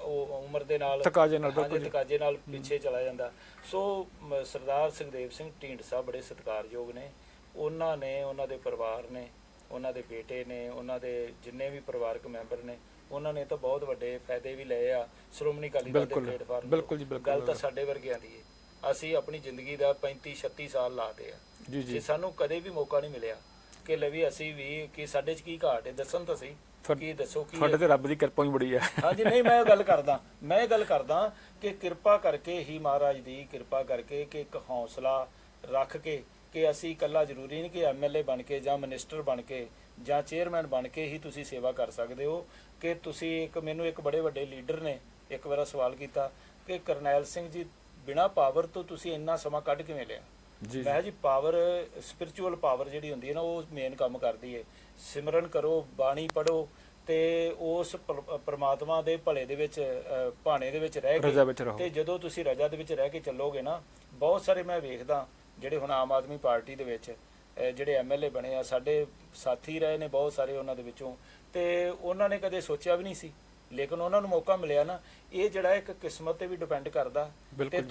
ਉਹ ਉਮਰ ਦੇ ਨਾਲ ਤਕਾਜ਼ੇ ਨਾਲ, ਹਾਂਜੀ, ਬਿਲਕੁਲ ਜੀ। ਤਕਾਜ਼ੇ ਨਾਲ ਪਿੱਛੇ ਚਲਾ ਜਾਂਦਾ। ਸੋ ਸਰਦਾਰ ਸੁਖਦੇਵ ਸਿੰਘ ਢੀਂਡਸਾ ਬੜੇ ਸਤਿਕਾਰਯੋਗ ਨੇ। ਉਹਨਾਂ ਨੇ, ਉਹਨਾਂ ਦੇ ਪਰਿਵਾਰ ਨੇ, ਉਹਨਾਂ ਦੇ ਬੇਟੇ ਨੇ, ਉਹਨਾਂ ਦੇ ਜਿੰਨੇ ਵੀ ਪਰਿਵਾਰਕ ਮੈਂਬਰ ਨੇ, ਉਹਨਾਂ ਨੇ ਤਾਂ ਬਹੁਤ ਵੱਡੇ ਫਾਇਦੇ ਵੀ ਲਏ ਆ ਸ਼੍ਰੋਮਣੀ ਅਕਾਲੀ ਦਲ ਦੇ ਪਲੇਟਫਾਰਮ ਤੋਂ। ਬਿਲਕੁਲ ਜੀ, ਬਿਲਕੁਲ। ਗੱਲ ਤਾਂ ਸਾਡੇ ਵਰਗਿਆਂ ਦੀ ਹੈ। ਅਸੀਂ ਆਪਣੀ ਜ਼ਿੰਦਗੀ ਦਾ 35-36 ਸਾਲ ਲਾਤੇ ਆ, ਜੀ ਜੀ ਜੇ ਸਾਨੂੰ ਕਦੇ ਵੀ ਮੌਕਾ ਨਹੀਂ ਮਿਲਿਆ ਕਿ ਲੈ ਵੀ ਅਸੀਂ ਵੀ ਕਿ ਸਾਡੇ 'ਚ ਕੀ ਘਾਟ ਹੈ, ਦੱਸਣ ਤਾਂ ਸਹੀ, ਕੀ ਦੱਸੋ ਕੀ ਤੁਹਾਡੇ ਤੇ ਰੱਬ ਦੀ ਕਿਰਪਾ ਹੀ ਬੜੀ ਹੈ। ਹਾਂਜੀ, ਨਹੀਂ ਮੈਂ ਇਹ ਗੱਲ ਕਰਦਾ ਕਿ ਕਿਰਪਾ ਕਰਕੇ ਹੀ, ਮਹਾਰਾਜ ਦੀ ਕਿਰਪਾ ਕਰਕੇ ਕਿ ਇੱਕ ਹੌਸਲਾ ਰੱਖ ਕੇ ਕਿ ਅਸੀਂ ਇਕੱਲਾ ਜ਼ਰੂਰੀ ਨਹੀਂ ਕਿ ਐਮਐਲਏ ਬਣ ਕੇ ਜਾਂ ਮਿਨਿਸਟਰ ਬਣ ਕੇ ਜਾਂ ਚੇਅਰਮੈਨ ਬਣ ਕੇ ਹੀ ਤੁਸੀਂ ਸੇਵਾ ਕਰ ਸਕਦੇ ਹੋ। ਕਿ ਤੁਸੀਂ ਮੈਨੂੰ ਇੱਕ ਬੜੇ ਵੱਡੇ ਲੀਡਰ ਨੇ ਇੱਕ ਵਾਰ ਸਵਾਲ ਕੀਤਾ ਕਿ ਕਰਨੈਲ ਸਿੰਘ ਜੀ, ਬਿਨਾਂ ਪਾਵਰ ਤੋਂ ਤੁਸੀਂ ਇੰਨਾ ਸਮਾਂ ਕੱਢ ਕਿਵੇਂ ਲਿਆ? ਜੀ ਮੈਂ ਜੀ ਪਾਵਰ, ਸਪਿਰਚੁਅਲ ਪਾਵਰ ਜਿਹੜੀ ਹੁੰਦੀ ਹੈ ਨਾ, ਉਹ ਮੇਨ ਕੰਮ ਕਰਦੀ ਹੈ। ਸਿਮਰਨ ਕਰੋ, ਬਾਣੀ ਪੜੋ ਤੇ ਉਸ ਪ੍ਰਮਾਤਮਾ ਦੇ ਭਲੇ ਦੇ ਵਿੱਚ, ਭਾਣੇ ਦੇ ਵਿੱਚ ਰਹਿ ਰਜ਼ਾ ਵਿੱਚ ਕੇ, ਰਹੋ। ਤੇ ਜਦੋਂ ਤੁਸੀਂ ਰਜ਼ਾ ਦੇ ਵਿੱਚ ਰਹਿ ਕੇ ਚੱਲੋਗੇ ਨਾ, ਬਹੁਤ ਸਾਰੇ ਮੈਂ ਵੇਖਦਾ ਜਿਹੜੇ ਹੁਣ ਆਮ ਆਦਮੀ ਪਾਰਟੀ ਦੇ ਵਿੱਚ ਜਿਹੜੇ ਐਮਐਲਏ ਬਣੇ ਆ, ਸਾਡੇ ਸਾਥੀ ਰਹੇ ਨੇ ਬਹੁਤ ਸਾਰੇ ਉਹਨਾਂ ਦੇ ਵਿੱਚੋਂ, ਤੇ ਉਹਨਾਂ ਨੇ ਕਦੇ ਸੋਚਿਆ ਵੀ ਨਹੀਂ ਸੀ, ਲੇਕਿਨ ਉਹਨਾਂ ਨੂੰ ਮੌਕਾ ਮਿਲਿਆ ਨਾ। ਇਹ ਜਿਹੜਾ ਇੱਕ ਕਿਸਮਤ ਤੇ ਵੀ ਡਿਪੈਂਡ ਕਰਦਾ। ਤੇ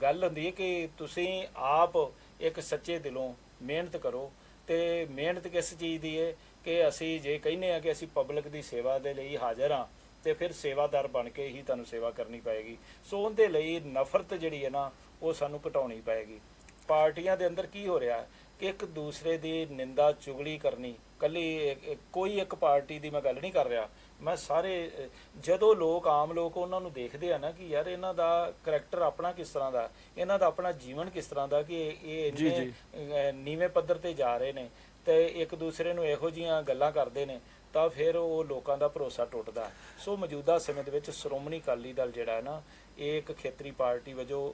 ਗੱਲ ਹੁੰਦੀ ਹੈ ਕਿ ਤੁਸੀਂ ਆਪ ਇੱਕ ਸੱਚੇ ਦਿਲੋਂ ਮਿਹਨਤ ਕਰੋ। ਤੇ ਮਿਹਨਤ ਕਿਸ ਚੀਜ਼ ਦੀ ਹੈ ਕਿ ਅਸੀਂ ਜੇ ਕਹਿੰਦੇ ਆ ਕਿ ਅਸੀਂ ਪਬਲਿਕ ਦੀ ਸੇਵਾ ਦੇ ਲਈ ਹਾਜ਼ਰ ਹਾਂ, ਤੇ ਫਿਰ ਸੇਵਾਦਾਰ ਬਣ ਕੇ ਹੀ ਤੁਹਾਨੂੰ ਸੇਵਾ ਕਰਨੀ ਪਏਗੀ। ਸੋ ਉਹਦੇ ਲਈ ਨਫ਼ਰਤ ਜਿਹੜੀ ਹੈ ਨਾ, ਉਹ ਸਾਨੂੰ ਘਟਾਉਣੀ ਪਏਗੀ। ਪਾਰਟੀਆਂ ਦੇ ਅੰਦਰ ਕੀ ਹੋ ਰਿਹਾ ਕਿ ਇੱਕ ਦੂਸਰੇ ਦੀ ਨਿੰਦਾ ਚੁਗਲੀ ਕਰਨੀ, ਕੱਲੀ ਕੋਈ ਇੱਕ ਪਾਰਟੀ ਦੀ ਮੈਂ ਗੱਲ ਨਹੀਂ ਕਰ ਰਿਹਾ, ਮੈਂ ਸਾਰੇ, ਜਦੋਂ ਲੋਕ, ਆਮ ਲੋਕ ਉਹਨਾਂ ਨੂੰ ਦੇਖਦੇ ਆ ਨਾ ਕਿ ਯਾਰ ਇਹਨਾਂ ਦਾ ਕਰੈਕਟਰ ਆਪਣਾ ਕਿਸ ਤਰ੍ਹਾਂ ਦਾ, ਇਹਨਾਂ ਦਾ ਆਪਣਾ ਜੀਵਨ ਕਿਸ ਤਰ੍ਹਾਂ ਦਾ, ਕਿ ਇਹ ਇੰਨੇ ਨੀਵੇਂ ਪੱਧਰ ਤੇ ਜਾ ਰਹੇ ਨੇ ਤੇ ਇੱਕ ਦੂਸਰੇ ਨੂੰ ਇਹੋ ਜਿਹੀਆਂ ਗੱਲਾਂ ਕਰਦੇ ਨੇ, ਤਾਂ ਫਿਰ ਉਹ ਲੋਕਾਂ ਦਾ ਭਰੋਸਾ ਟੁੱਟਦਾ। ਸੋ ਮੌਜੂਦਾ ਸਮੇਂ ਦੇ ਵਿੱਚ ਸ਼੍ਰੋਮਣੀ ਅਕਾਲੀ ਦਲ ਜਿਹੜਾ ਹੈ ਨਾ, ਇਹ ਇੱਕ ਖੇਤਰੀ ਪਾਰਟੀ ਵਜੋਂ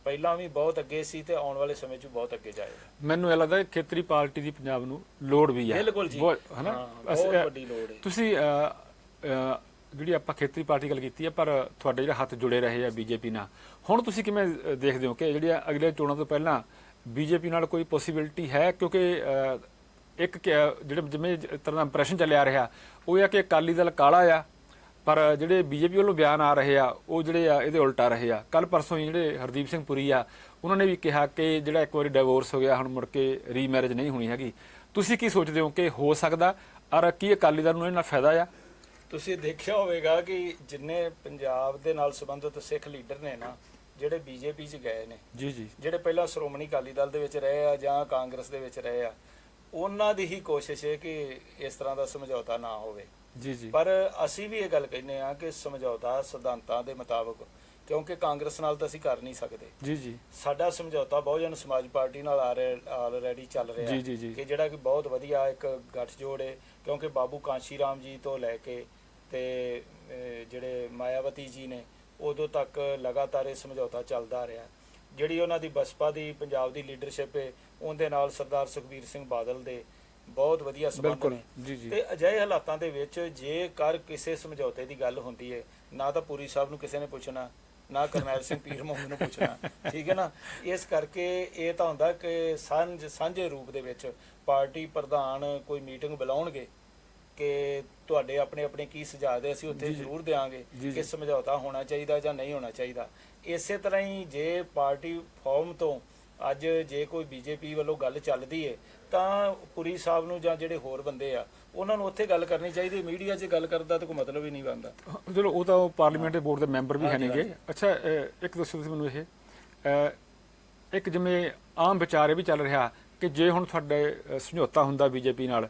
ਪਹਿਲਾਂ ਵੀ ਬਹੁਤ ਅੱਗੇ ਸੀ ਤੇ ਆਉਣ ਵਾਲੇ ਸਮੇਂ 'ਚ ਬਹੁਤ ਅੱਗੇ ਜਾਏਗਾ। ਮੈਨੂੰ ਇਹ ਲੱਗਦਾ ਖੇਤਰੀ ਪਾਰਟੀ ਦੀ ਪੰਜਾਬ ਨੂੰ ਲੋੜ ਵੀ ਹੈ। ਬਿਲਕੁਲ ਜੀ, ਹਨਾ, ਬਹੁਤ ਵੱਡੀ ਲੋੜ ਹੈ। ਤੁਸੀਂ ਜਿਹੜੀ ਆਪਾਂ ਖੇਤਰੀ ਪਾਰਟੀ ਗੱਲ ਕੀਤੀ ਹੈ, ਪਰ ਤੁਹਾਡੇ ਜਿਹੜੇ ਹੱਥ ਜੁੜੇ ਰਹੇ ਆ ਬੀਜੇਪੀ ਨਾਲ, ਹੁਣ ਤੁਸੀਂ ਕਿਵੇਂ ਦੇਖਦੇ ਹੋ ਕਿ ਜਿਹੜੀਆਂ ਅਗਲੇ ਚੋਣਾਂ ਤੋਂ ਪਹਿਲਾਂ ਬੀਜੇਪੀ ਨਾਲ ਕੋਈ ਪੋਸੀਬਿਲਿਟੀ ਹੈ? ਕਿਉਂਕਿ ਇੱਕ ਜਿਹੜੇ ਜਿਵੇਂ ਤਰ੍ਹਾਂ ਦਾ ਇੰਪ੍ਰੈਸ਼ਨ ਚੱਲਿਆ ਰਿਹਾ ਉਹ ਇਹ ਕਿ ਅਕਾਲੀ ਦਲ ਕਾਲਾ ਆ, ਪਰ ਜਿਹੜੇ ਬੀਜੇਪੀ ਵੱਲੋਂ ਬਿਆਨ ਆ ਰਹੇ ਆ ਉਹ ਜਿਹੜੇ ਆ ਇਹਦੇ ਉਲਟਾ ਰਹੇ ਆ। ਕੱਲ ਪਰਸੋਂ ਹੀ ਜਿਹੜੇ ਹਰਦੀਪ ਸਿੰਘ ਪੁਰੀ ਆ, ਉਹਨਾਂ ਨੇ ਵੀ ਕਿਹਾ ਕਿ ਜਿਹੜਾ ਇੱਕ ਵਾਰੀ ਡਿਵੋਰਸ ਹੋ ਗਿਆ, ਹੁਣ ਮੁੜ ਕੇ ਰੀਮੈਰਿਜ ਨਹੀਂ ਹੋਣੀ ਹੈਗੀ। ਤੁਸੀਂ ਕੀ ਸੋਚਦੇ ਹੋ ਕਿ ਹੋ ਸਕਦਾ, ਔਰ ਕੀ ਅਕਾਲੀ ਦਲ ਨੂੰ ਇਹਨਾਂ ਨਾਲ ਫਾਇਦਾ ਆ? ਤੁਸੀਂ ਦੇਖਿਆ ਹੋਵੇਗਾ ਕਿ ਜਿੰਨੇ ਪੰਜਾਬ ਦੇ ਨਾਲ ਸੰਬੰਧਿਤ ਸਿੱਖ ਲੀਡਰ ਨੇ ਨਾ, ਜਿਹੜੇ ਬੀਜੇਪੀ 'ਚ ਗਏ ਨੇ, ਜੀ ਜੀ, ਜਿਹੜੇ ਪਹਿਲਾਂ ਸ਼੍ਰੋਮਣੀ ਅਕਾਲੀ ਦਲ ਦੇ ਵਿੱਚ ਰਹੇ ਆ ਜਾਂ ਕਾਂਗਰਸ ਦੇ ਵਿੱਚ ਰਹੇ ਆ, ਉਹਨਾਂ ਦੀ ਹੀ ਕੋਸ਼ਿਸ਼ ਹੈ ਕਿ ਇਸ ਤਰ੍ਹਾਂ ਦਾ ਸਮਝੌਤਾ ਨਾ ਹੋਵੇ। ਜੀ ਜੀ, ਪਰ ਅਸੀਂ ਵੀ ਇਹ ਗੱਲ ਕਹਿੰਦੇ ਆ ਕਿ ਸਮਝੌਤਾ ਸਿਧਾਂਤਾਂ ਦੇ ਮੁਤਾਬਕ, ਕਿਉਂਕਿ ਕਾਂਗਰਸ ਨਾਲ ਤਾਂ ਅਸੀਂ ਕਰ ਨਹੀਂ ਸਕਦੇ। ਜੀ ਜੀ, ਸਾਡਾ ਸਮਝੌਤਾ ਬਹੁਜਨ ਸਮਾਜ ਪਾਰਟੀ ਨਾਲ ਆਲਰੇਡੀ ਚੱਲ ਰਿਹਾ ਜੀ ਜੀ ਜੀ, ਕਿ ਜਿਹੜਾ ਕਿ ਬਹੁਤ ਵਧੀਆ ਇੱਕ ਗੱਠਜੋੜ ਹੈ। ਕਿਉਂਕਿ ਬਾਬੂ ਕਾਂਸ਼ੀ ਰਾਮ ਜੀ ਤੋਂ ਲੈ ਕੇ ਤੇ ਜਿਹੜੇ ਮਾਇਆਵਤੀ ਜੀ ਨੇ, ਉਦੋਂ ਤੱਕ ਲਗਾਤਾਰ ਇਹ ਸਮਝੌਤਾ ਚੱਲਦਾ ਰਿਹਾ। ਜਿਹੜੀ ਉਹਨਾਂ ਦੀ ਬਸਪਾ ਦੀ ਪੰਜਾਬ ਦੀ ਲੀਡਰਸ਼ਿਪ ਹੈ, ਉਹਦੇ ਨਾਲ ਸਰਦਾਰ ਸੁਖਬੀਰ ਸਿੰਘ ਬਾਦਲ ਦੇ ਬਹੁਤ ਵਧੀਆ ਸੰਬੰਧ ਨੇ। ਜੀ ਜੀ, ਤੇ ਅਜਿਹੇ ਹਾਲਾਤਾਂ ਦੇ ਵਿੱਚ ਜੇਕਰ ਕਿਸੇ ਸਮਝੌਤੇ ਦੀ ਗੱਲ ਹੁੰਦੀ ਹੈ, ਨਾ ਤਾਂ ਪੁਰੀ ਸਾਹਿਬ ਨੂੰ ਕਿਸੇ ਨੇ ਪੁੱਛਣਾ, ਨਾ ਕਰਨੈਲ ਸਿੰਘ ਪੀਰ ਮੁਹੰਮਦ ਨੂੰ ਪੁੱਛਣਾ, ਠੀਕ ਹੈ ਨਾ। ਇਸ ਕਰਕੇ ਇਹ ਤਾਂ ਹੁੰਦਾ ਕਿ ਸਾਂਝੇ ਰੂਪ ਦੇ ਵਿੱਚ ਪਾਰਟੀ ਪ੍ਰਧਾਨ ਕੋਈ ਮੀਟਿੰਗ ਬੁਲਾਉਣਗੇ ਕਿ ਤੁਹਾਡੇ ਆਪਣੇ ਆਪਣੇ ਕੀ ਸੁਝਾਅ ਦੇ, ਅਸੀਂ ਉੱਥੇ ਜ਼ਰੂਰ ਦੇਵਾਂਗੇ ਕਿ ਸਮਝੌਤਾ ਹੋਣਾ ਚਾਹੀਦਾ ਜਾਂ ਨਹੀਂ ਹੋਣਾ ਚਾਹੀਦਾ। ਇਸੇ ਤਰ੍ਹਾਂ ਹੀ ਜੇ ਪਾਰਟੀ ਫਾਰਮ ਤੋਂ ਅੱਜ ਜੇ ਕੋਈ ਬੀਜੇਪੀ ਵੱਲੋਂ ਗੱਲ ਚੱਲਦੀ ਹੈ ਤਾਂ ਪੁਰੀ ਸਾਹਿਬ ਨੂੰ ਜਾਂ ਜਿਹੜੇ ਹੋਰ ਬੰਦੇ ਆ ਉਹਨਾਂ ਨੂੰ ਉੱਥੇ ਗੱਲ ਕਰਨੀ ਚਾਹੀਦੀ, ਮੀਡੀਆ 'ਚ ਗੱਲ ਕਰਨ ਦਾ ਤਾਂ ਕੋਈ ਮਤਲਬ ਹੀ ਨਹੀਂ ਬਣਦਾ। ਚਲੋ ਉਹ ਤਾਂ ਉਹ ਪਾਰਲੀਮੈਂਟ ਦੇ ਬੋਰਡ ਦੇ ਮੈਂਬਰ ਵੀ ਹੈ ਨੇਗੇ। ਅੱਛਾ, ਇੱਕ ਦੱਸੋ ਤੁਸੀਂ ਮੈਨੂੰ ਇੱਕ ਜਿਵੇਂ ਆਮ ਵਿਚਾਰ ਇਹ ਵੀ ਚੱਲ ਰਿਹਾ ਕਿ ਜੇ ਹੁਣ ਤੁਹਾਡੇ ਸਮਝੌਤਾ ਹੁੰਦਾ ਬੀਜੇਪੀ ਨਾਲ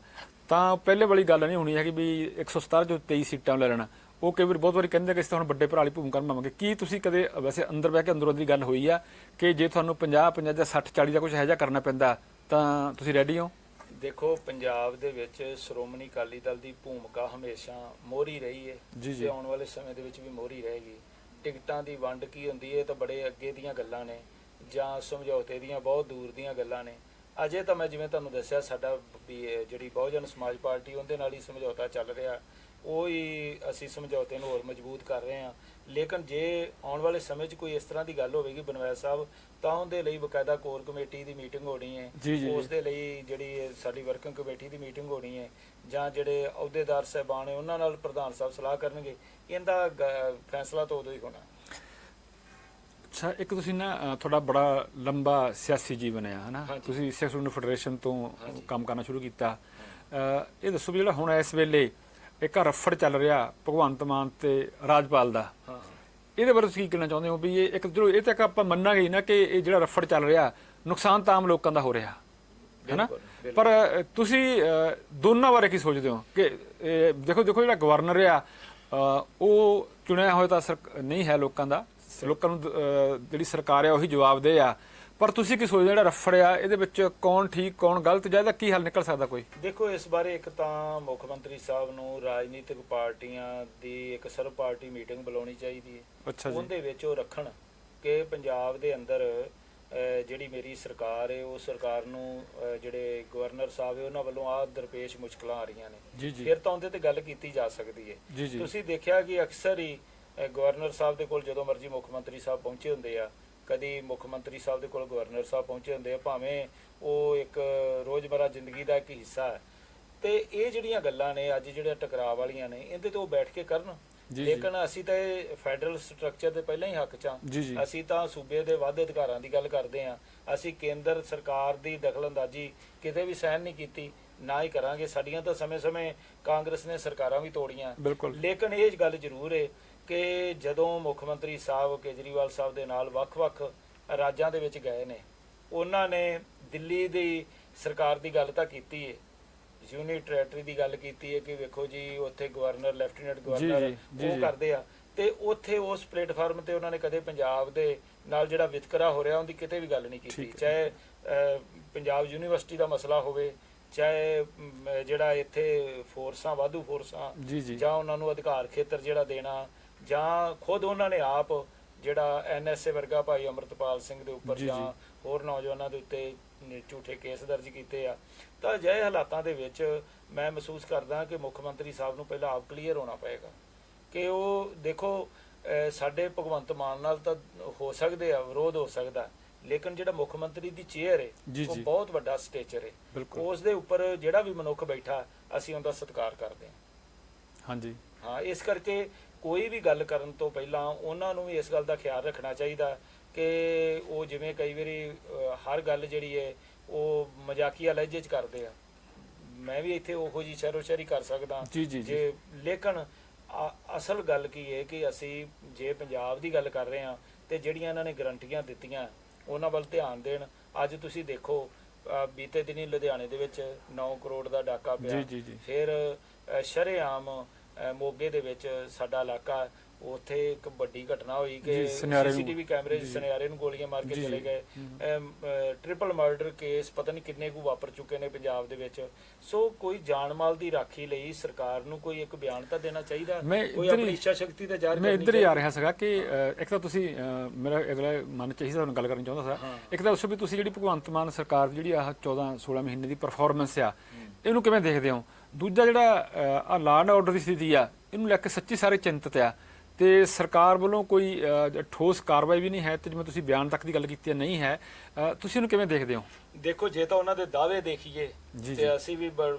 ਤਾਂ ਪਹਿਲੇ ਵਾਲੀ ਗੱਲ ਨਹੀਂ ਹੋਣੀ ਹੈ ਕਿ ਵੀ 117 ਜੋ 23 ਸੀਟਾਂ ਲੈ ਲੈਣਾ। ਉਹ ਕਈ ਵਾਰ ਬਹੁਤ ਵਾਰੀ ਕਹਿੰਦੇ ਕਿ ਅਸੀਂ ਤਾਂ ਹੁਣ ਵੱਡੇ ਭਰਾ ਵਾਲੀ ਭੂਮਿਕਾ ਨਿਭਾਵਾਂਗੇ। ਕੀ ਤੁਸੀਂ ਕਦੇ ਵੈਸੇ ਅੰਦਰ ਬਹਿ ਕੇ ਅੰਦਰੋਂ ਦੀ ਗੱਲ ਹੋਈ ਆ ਕਿ ਜੇ ਤੁਹਾਨੂੰ 50 ਜਾਂ 60-40 ਦਾ ਕੁਝ ਇਹੋ ਜਿਹਾ ਕਰਨਾ ਪੈਂਦਾ ਤਾਂ ਤੁਸੀਂ ਰੈਡੀ ਹੋ? ਦੇਖੋ, ਪੰਜਾਬ ਦੇ ਵਿੱਚ ਸ਼੍ਰੋਮਣੀ ਅਕਾਲੀ ਦਲ ਦੀ ਭੂਮਿਕਾ ਹਮੇਸ਼ਾ ਮੋਹਰੀ ਰਹੀ ਹੈ ਤੇ ਆਉਣ ਵਾਲੇ ਸਮੇਂ ਦੇ ਵਿੱਚ ਵੀ ਮੋਹਰੀ ਰਹੇਗੀ। ਟਿਕਟਾਂ ਦੀ ਵੰਡ ਕੀ ਹੁੰਦੀ ਹੈ ਤਾਂ ਬੜੇ ਅੱਗੇ ਦੀਆਂ ਗੱਲਾਂ ਨੇ ਜਾਂ ਸਮਝੌਤੇ ਦੀਆਂ ਬਹੁਤ ਦੂਰ ਦੀਆਂ ਗੱਲਾਂ ਨੇ। ਅਜੇ ਤਾਂ ਮੈਂ ਜਿਵੇਂ ਤੁਹਾਨੂੰ ਦੱਸਿਆ ਸਾਡਾ ਜਿਹੜੀ ਬਹੁਜਨ ਸਮਾਜ ਪਾਰਟੀ ਉਹਦੇ ਨਾਲ ਹੀ ਸਮਝੌਤਾ ਚੱਲ ਰਿਹਾ, ਉਹ ਹੀ ਅਸੀਂ ਸਮਝੌਤੇ ਨੂੰ ਹੋਰ ਮਜ਼ਬੂਤ ਕਰ ਰਹੇ ਹਾਂ। ਲੇਕਿਨ ਜੇ ਆਉਣ ਵਾਲੇ ਸਮੇਂ 'ਚ ਕੋਈ ਇਸ ਤਰ੍ਹਾਂ ਦੀ ਗੱਲ ਹੋਵੇਗੀ ਬਨਵੈਦ ਸਾਹਿਬ, ਤਾਂ ਉਹਦੇ ਲਈ ਬਕਾਇਦਾ ਕੋਰ ਕਮੇਟੀ ਦੀ ਮੀਟਿੰਗ ਹੋਣੀ ਹੈ, ਉਸ ਦੇ ਲਈ ਜਿਹੜੀ ਸਾਡੀ ਵਰਕਿੰਗ ਕਮੇਟੀ ਦੀ ਮੀਟਿੰਗ ਹੋਣੀ ਹੈ ਜਾਂ ਜਿਹੜੇ ਅਹੁਦੇਦਾਰ ਸਾਹਿਬਾਨ ਹੈ ਉਹਨਾਂ ਨਾਲ ਪ੍ਰਧਾਨ ਸਾਹਿਬ ਸਲਾਹ ਕਰਨਗੇ। ਇਹਦਾ ਫੈਸਲਾ ਤਾਂ ਉਦੋਂ ਹੀ ਹੋਣਾ। ਅੱਛਾ, ਇੱਕ ਤੁਸੀਂ ਨਾ ਤੁਹਾਡਾ ਬੜਾ ਲੰਬਾ ਸਿਆਸੀ ਜੀਵਨ ਹੈ ਹਨਾ, ਤੁਸੀਂ ਸਿੱਖ ਸਟੂਡੈਂਟ ਫੈਡਰੇਸ਼ਨ ਤੋਂ ਕੰਮ ਕਰਨਾ ਸ਼ੁਰੂ ਕੀਤਾ। ਇਹ ਦੱਸੋ ਵੀ ਜਿਹੜਾ ਹੁਣ ਇਸ ਵੇਲੇ ਇੱਕ ਰਫੜ ਚੱਲ ਰਿਹਾ ਭਗਵੰਤ ਮਾਨ ਤੇ ਰਾਜਪਾਲ ਦਾ, ਇਹਦੇ ਬਾਰੇ ਤੁਸੀਂ ਕੀ ਕਹਿਣਾ ਚਾਹੁੰਦੇ ਹੋ? ਵੀ ਇਹ ਇੱਕ ਚਲੋ ਇਹ ਤਾਂ ਆਪਾਂ ਮੰਨਾਂਗੇ ਹੀ ਨਾ ਕਿ ਇਹ ਜਿਹੜਾ ਰਫੜ ਚੱਲ ਰਿਹਾ ਨੁਕਸਾਨ ਤਾਂ ਆਮ ਲੋਕਾਂ ਦਾ ਹੋ ਰਿਹਾ ਹੈ ਨਾ, ਪਰ ਤੁਸੀਂ ਦੋਨਾਂ ਬਾਰੇ ਕੀ ਸੋਚਦੇ ਹੋ? ਕਿ ਦੇਖੋ ਜਿਹੜਾ ਗਵਰਨਰ ਆ ਉਹ ਚੁਣਿਆ ਹੋਇਆ ਤਾਂ ਨਹੀਂ ਹੈ ਲੋਕਾਂ ਦਾ, ਲੋਕਾਂ ਨੂੰ ਜਿਹੜੀ ਸਰਕਾਰ ਆ ਉਹੀ ਜਵਾਬਦੇਹ ਆ, ਪਰ ਤੁਸੀਂ ਕੀ ਸੋਚਦੇ ਜਿਹੜਾ ਰਫੜ ਆ ਇਹਦੇ ਵਿੱਚ ਕੌਣ ਠੀਕ ਕੌਣ ਗਲਤ ਜਾਂ ਇਹਦਾ ਕੀ ਹੱਲ ਨਿਕਲ ਸਕਦਾ ਕੋਈ? ਦੇਖੋ, ਇਸ ਬਾਰੇ ਇੱਕ ਤਾਂ ਮੁੱਖ ਮੰਤਰੀ ਸਾਹਿਬ ਨੂੰ ਰਾਜਨੀਤਿਕ ਪਾਰਟੀਆਂ ਦੀ ਇੱਕ ਸਰਵ ਪਾਰਟੀ ਮੀਟਿੰਗ ਬੁਲਾਉਣੀ ਚਾਹੀਦੀ ਹੈ। ਅੱਛਾ ਜੀ। ਉਹਦੇ ਵਿੱਚ ਉਹ ਰੱਖਣ ਕਿ ਪੰਜਾਬ ਦੇ ਅੰਦਰ ਜਿਹੜੀ ਮੇਰੀ ਸਰਕਾਰ ਹੈ ਉਹ ਸਰਕਾਰ ਨੂੰ ਜਿਹੜੇ ਗਵਰਨਰ ਸਾਹਿਬ ਹੈ ਉਹਨਾਂ ਵੱਲੋਂ ਆਹ ਦਰਪੇਸ਼ ਮੁਸ਼ਕਲਾਂ ਆ ਰਹੀਆਂ ਨੇ, ਫਿਰ ਤਾਂ ਉਹਦੇ ਤੇ ਗੱਲ ਕੀਤੀ ਜਾ ਸਕਦੀ ਹੈ। ਤੁਸੀਂ ਦੇਖਿਆ ਕਿ ਅਕਸਰ ਹੀ ਗਵਰਨਰ ਸਾਹਿਬ ਦੇ ਕੋਲ ਜਦੋਂ ਮਰਜ਼ੀ ਮੁੱਖ ਮੰਤਰੀ ਸਾਹਿਬ ਪਹੁੰਚੇ ਹੁੰਦੇ ਆ, ਕਦੀ ਮੁੱਖ ਮੰਤਰੀ ਸਾਹਿਬ ਦੇ ਕੋਲ ਗਵਰਨਰ ਸਾਹਿਬ ਪਹੁੰਚੇ ਹੁੰਦੇ ਆ, ਭਾਵੇਂ ਉਹ ਇੱਕ ਰੋਜ਼ਮਰਾ ਜ਼ਿੰਦਗੀ ਦਾ ਇੱਕ ਹਿੱਸਾ ਹੈ। ਤੇ ਇਹ ਜਿਹੜੀਆਂ ਗੱਲਾਂ ਨੇ ਅੱਜ ਜਿਹੜੇ ਟਕਰਾਅ ਵਾਲੀਆਂ ਨੇ ਇਹਦੇ ਤੇ ਉਹ ਬੈਠ ਕੇ ਕਰਨ। ਲੇਕਿਨ ਅਸੀਂ ਤਾਂ ਇਹ ਫੈਡਰਲ ਸਟਰਕਚਰ ਦੇ ਪਹਿਲਾਂ ਹੀ ਹੱਕ 'ਚ ਹਾਂ। ਅਸੀਂ ਤਾਂ ਸੂਬੇ ਦੇ ਵਾਧੇ ਅਧਿਕਾਰਾਂ ਦੀ ਗੱਲ ਕਰਦੇ ਹਾਂ। ਅਸੀਂ ਕੇਂਦਰ ਸਰਕਾਰ ਦੀ ਦਖਲਅੰਦਾਜ਼ੀ ਕਿਤੇ ਵੀ ਸਹਿਣ ਨਹੀਂ ਕੀਤੀ, ਨਾ ਹੀ ਕਰਾਂਗੇ। ਸਾਡੀਆਂ ਤਾਂ ਸਮੇਂ-ਸਮੇਂ ਕਾਂਗਰਸ ਨੇ ਸਰਕਾਰਾਂ ਵੀ ਤੋੜੀਆਂ। ਲੇਕਿਨ ਇਹ ਗੱਲ ਜ਼ਰੂਰ ਹੈ ਕਿ ਜਦੋਂ ਮੁੱਖ ਮੰਤਰੀ ਸਾਹਿਬ ਕੇਜਰੀਵਾਲ ਸਾਹਿਬ ਦੇ ਨਾਲ ਵੱਖ-ਵੱਖ ਰਾਜਾਂ ਦੇ ਵਿੱਚ ਗਏ ਨੇ, ਉਹਨਾਂ ਨੇ ਦਿੱਲੀ ਦੀ ਸਰਕਾਰ ਦੀ ਗੱਲ ਤਾਂ ਕੀਤੀ ਹੈ, ਯੂਨਿਟ ਟੈਰੀਟਰੀ ਦੀ ਗੱਲ ਕੀਤੀ ਹੈ ਕਿ ਵੇਖੋ ਜੀ ਉੱਥੇ ਗਵਰਨਰ ਲੈਫਟੀਨੈਂਟ ਗਵਰਨਰ ਉਹ ਕਰਦੇ ਆ, ਤੇ ਉੱਥੇ ਉਸ ਪਲੇਟਫਾਰਮ ਤੇ ਉਹਨਾਂ ਨੇ ਕਦੇ ਪੰਜਾਬ ਦੇ ਨਾਲ ਜਿਹੜਾ ਵਿਤਕਰਾ ਹੋ ਰਿਹਾ ਉਹਦੀ ਕਿਤੇ ਵੀ ਗੱਲ ਨਹੀਂ ਕੀਤੀ। ਚਾਹੇ ਪੰਜਾਬ ਯੂਨੀਵਰਸਿਟੀ ਦਾ ਮਸਲਾ ਹੋਵੇ, ਚਾਹੇ ਜਿਹੜਾ ਇੱਥੇ ਫੋਰਸਾਂ ਵਾਧੂ ਫੋਰਸਾਂ ਜਾਂ ਉਹਨਾਂ ਨੂੰ ਅਧਿਕਾਰ ਖੇਤਰ ਜਿਹੜਾ ਦੇਣਾ, ਜਾਂ ਖੁਦ ਉਹਨਾਂ ਨੇ ਆਪ ਜਿਹੜਾ NSA ਵਰਗਾ ਭਾਈ ਅਮਰਤਪਾਲ ਸਿੰਘ ਦੇ ਉੱਪਰ ਜਾਂ ਹੋਰ ਨੌਜਵਾਨਾਂ ਦੇ ਉੱਤੇ ਝੂਠੇ ਕੇਸ ਦਰਜ ਕੀਤੇ ਆ। ਤਾਂ ਅਜਿਹੇ ਹਾਲਾਤਾਂ ਦੇ ਵਿੱਚ ਮੈਂ ਮਹਿਸੂਸ ਕਰਦਾ ਕਿ ਮੁੱਖ ਮੰਤਰੀ ਸਾਹਿਬ ਨੂੰ ਪਹਿਲਾਂ ਆਪ ਕਲੀਅਰ ਹੋਣਾ ਪਏਗਾ ਕਿ ਉਹ ਦੇਖੋ ਸਾਡੇ ਭਗਵੰਤ ਮਾਨ ਨਾਲ ਤਾਂ ਹੋ ਸਕਦੇ ਆ, ਵਿਰੋਧ ਹੋ ਸਕਦਾ, ਲੇਕਿਨ ਜਿਹੜਾ ਮੁੱਖ ਮੰਤਰੀ ਦੀ ਚੇਅਰ ਹੈ ਉਹ ਬਹੁਤ ਵੱਡਾ ਸਟੇਚਰ ਹੈ, ਉਸ ਦੇ ਉੱਪਰ ਜਿਹੜਾ ਵੀ ਮਨੁੱਖ ਬੈਠਾ ਅਸੀਂ ਉਹਦਾ ਸਤਿਕਾਰ ਕਰਦੇ ਹਾਂ। ਇਸ ਕਰਕੇ ਕੋਈ ਵੀ ਗੱਲ ਕਰਨ ਤੋਂ ਪਹਿਲਾਂ ਉਹਨਾਂ ਨੂੰ ਵੀ ਇਸ ਗੱਲ ਦਾ ਖਿਆਲ ਰੱਖਣਾ ਚਾਹੀਦਾ ਕਿ ਉਹ ਜਿਵੇਂ ਕਈ ਵਾਰੀ ਹਰ ਗੱਲ ਜਿਹੜੀ ਹੈ ਉਹ ਮਜ਼ਾਕੀਆ ਲਹਿਜੇ 'ਚ ਕਰਦੇ ਆ। ਮੈਂ ਵੀ ਇੱਥੇ ਉਹੋ ਜਿਹੀ ਸ਼ਰੋਸ਼ਰੀ ਕਰ ਸਕਦਾ ਜੇ, ਲੇਕਿਨ ਅਸਲ ਗੱਲ ਕੀ ਹੈ ਕਿ ਅਸੀਂ ਜੇ ਪੰਜਾਬ ਦੀ ਗੱਲ ਕਰ ਰਹੇ ਹਾਂ ਤੇ ਜਿਹੜੀਆਂ ਇਹਨਾਂ ਨੇ ਗਰੰਟੀਆਂ ਦਿੱਤੀਆਂ ਉਹਨਾਂ ਵੱਲ ਧਿਆਨ ਦੇਣ। ਅੱਜ ਤੁਸੀਂ ਦੇਖੋ ਬੀਤੇ ਦਿਨੀ ਲੁਧਿਆਣੇ ਦੇ ਵਿੱਚ 9 ਕਰੋੜ ਦਾ ਡਾਕਾ ਪਿਆ, ਫਿਰ ਸ਼ਰੇਆਮ ਮੋਗੇ ਦੇ ਵਿੱਚ ਸਾਡਾ ਇਲਾਕਾ, ਉੱਥੇ ਇੱਕ ਵੱਡੀ ਘਟਨਾ ਹੋਈ ਕਿ CCTV ਕੈਮਰੇ ਸੁਨਿਆਰੇ ਨੂੰ ਗੋਲੀਆਂ ਮਾਰ ਕੇ ਚਲੇ ਗਏ। ਟ੍ਰਿਪਲ ਮਰਡਰ ਕੇਸ ਪਤਾ ਨਹੀਂ ਕਿੰਨੇ ਕੁ ਵਾਪਰ ਚੁੱਕੇ ਨੇ ਪੰਜਾਬ ਦੇ ਵਿੱਚ। ਸੋ ਕੋਈ ਜਾਨ ਮਾਲ ਦੀ ਰਾਖੀ ਲਈ ਸਰਕਾਰ ਨੂੰ ਕੋਈ ਇੱਕ ਬਿਆਨ ਤਾਂ ਦੇਣਾ ਚਾਹੀਦਾ, ਕੋਈ ਆਪਣੀ ਇੱਛਾ ਸ਼ਕਤੀ ਤਾਂ ਜ਼ਾਹਿਰ ਕਰਨੀ ਚਾਹੀਦੀ। ਮੈਂ ਇੱਧਰ ਹੀ ਆ ਰਿਹਾ ਸੀਗਾ ਕਿ ਇੱਕ ਤਾਂ ਤੁਸੀਂ ਮੇਰਾ ਅਗਲਾ ਮਨ ਚ ਇਹੀ ਤੁਹਾਨੂੰ ਗੱਲ ਕਰਨੀ ਚਾਹੁੰਦਾ ਸੀ। ਇੱਕ ਤਾਂ ਦੱਸੋ ਵੀ ਤੁਸੀਂ ਜਿਹੜੀ ਭਗਵੰਤ ਮਾਨ ਸਰਕਾਰ ਦੀ ਜਿਹੜੀ ਆਹ 14-16 ਮਹੀਨੇ ਦੀ ਪਰਫਾਰਮੈਂਸ ਆ ਇਹਨੂੰ ਕਿਵੇਂ ਦੇਖਦੇ ਹੋ? ਦੂਜਾ ਜਿਹੜਾ ਆ ਲਾਅ ਐਂਡ ਆਰਡਰ ਦੀ ਸਥਿਤੀ ਆ ਇਹਨੂੰ ਲੈ ਕੇ ਸੱਚੀ ਸਾਰੇ ਚਿੰਤਤ ਆ ਤੇ ਸਰਕਾਰ ਵੱਲੋਂ ਕੋਈ ਠੋਸ ਕਾਰਵਾਈ ਵੀ ਨਹੀਂ ਹੈ, ਤੇ ਜਿਵੇਂ ਤੁਸੀਂ ਬਿਆਨ ਤੱਕ ਦੀ ਗੱਲ ਕੀਤੀ ਨਹੀਂ ਹੈ, ਤੁਸੀਂ ਇਹਨੂੰ ਕਿਵੇਂ ਦੇਖਦੇ ਹੋ? ਦੇਖੋ, ਜੇ ਤਾਂ ਉਹਨਾਂ ਦੇ ਦਾਅਵੇ ਦੇਖੀਏ ਤੇ ਅਸੀਂ ਵੀ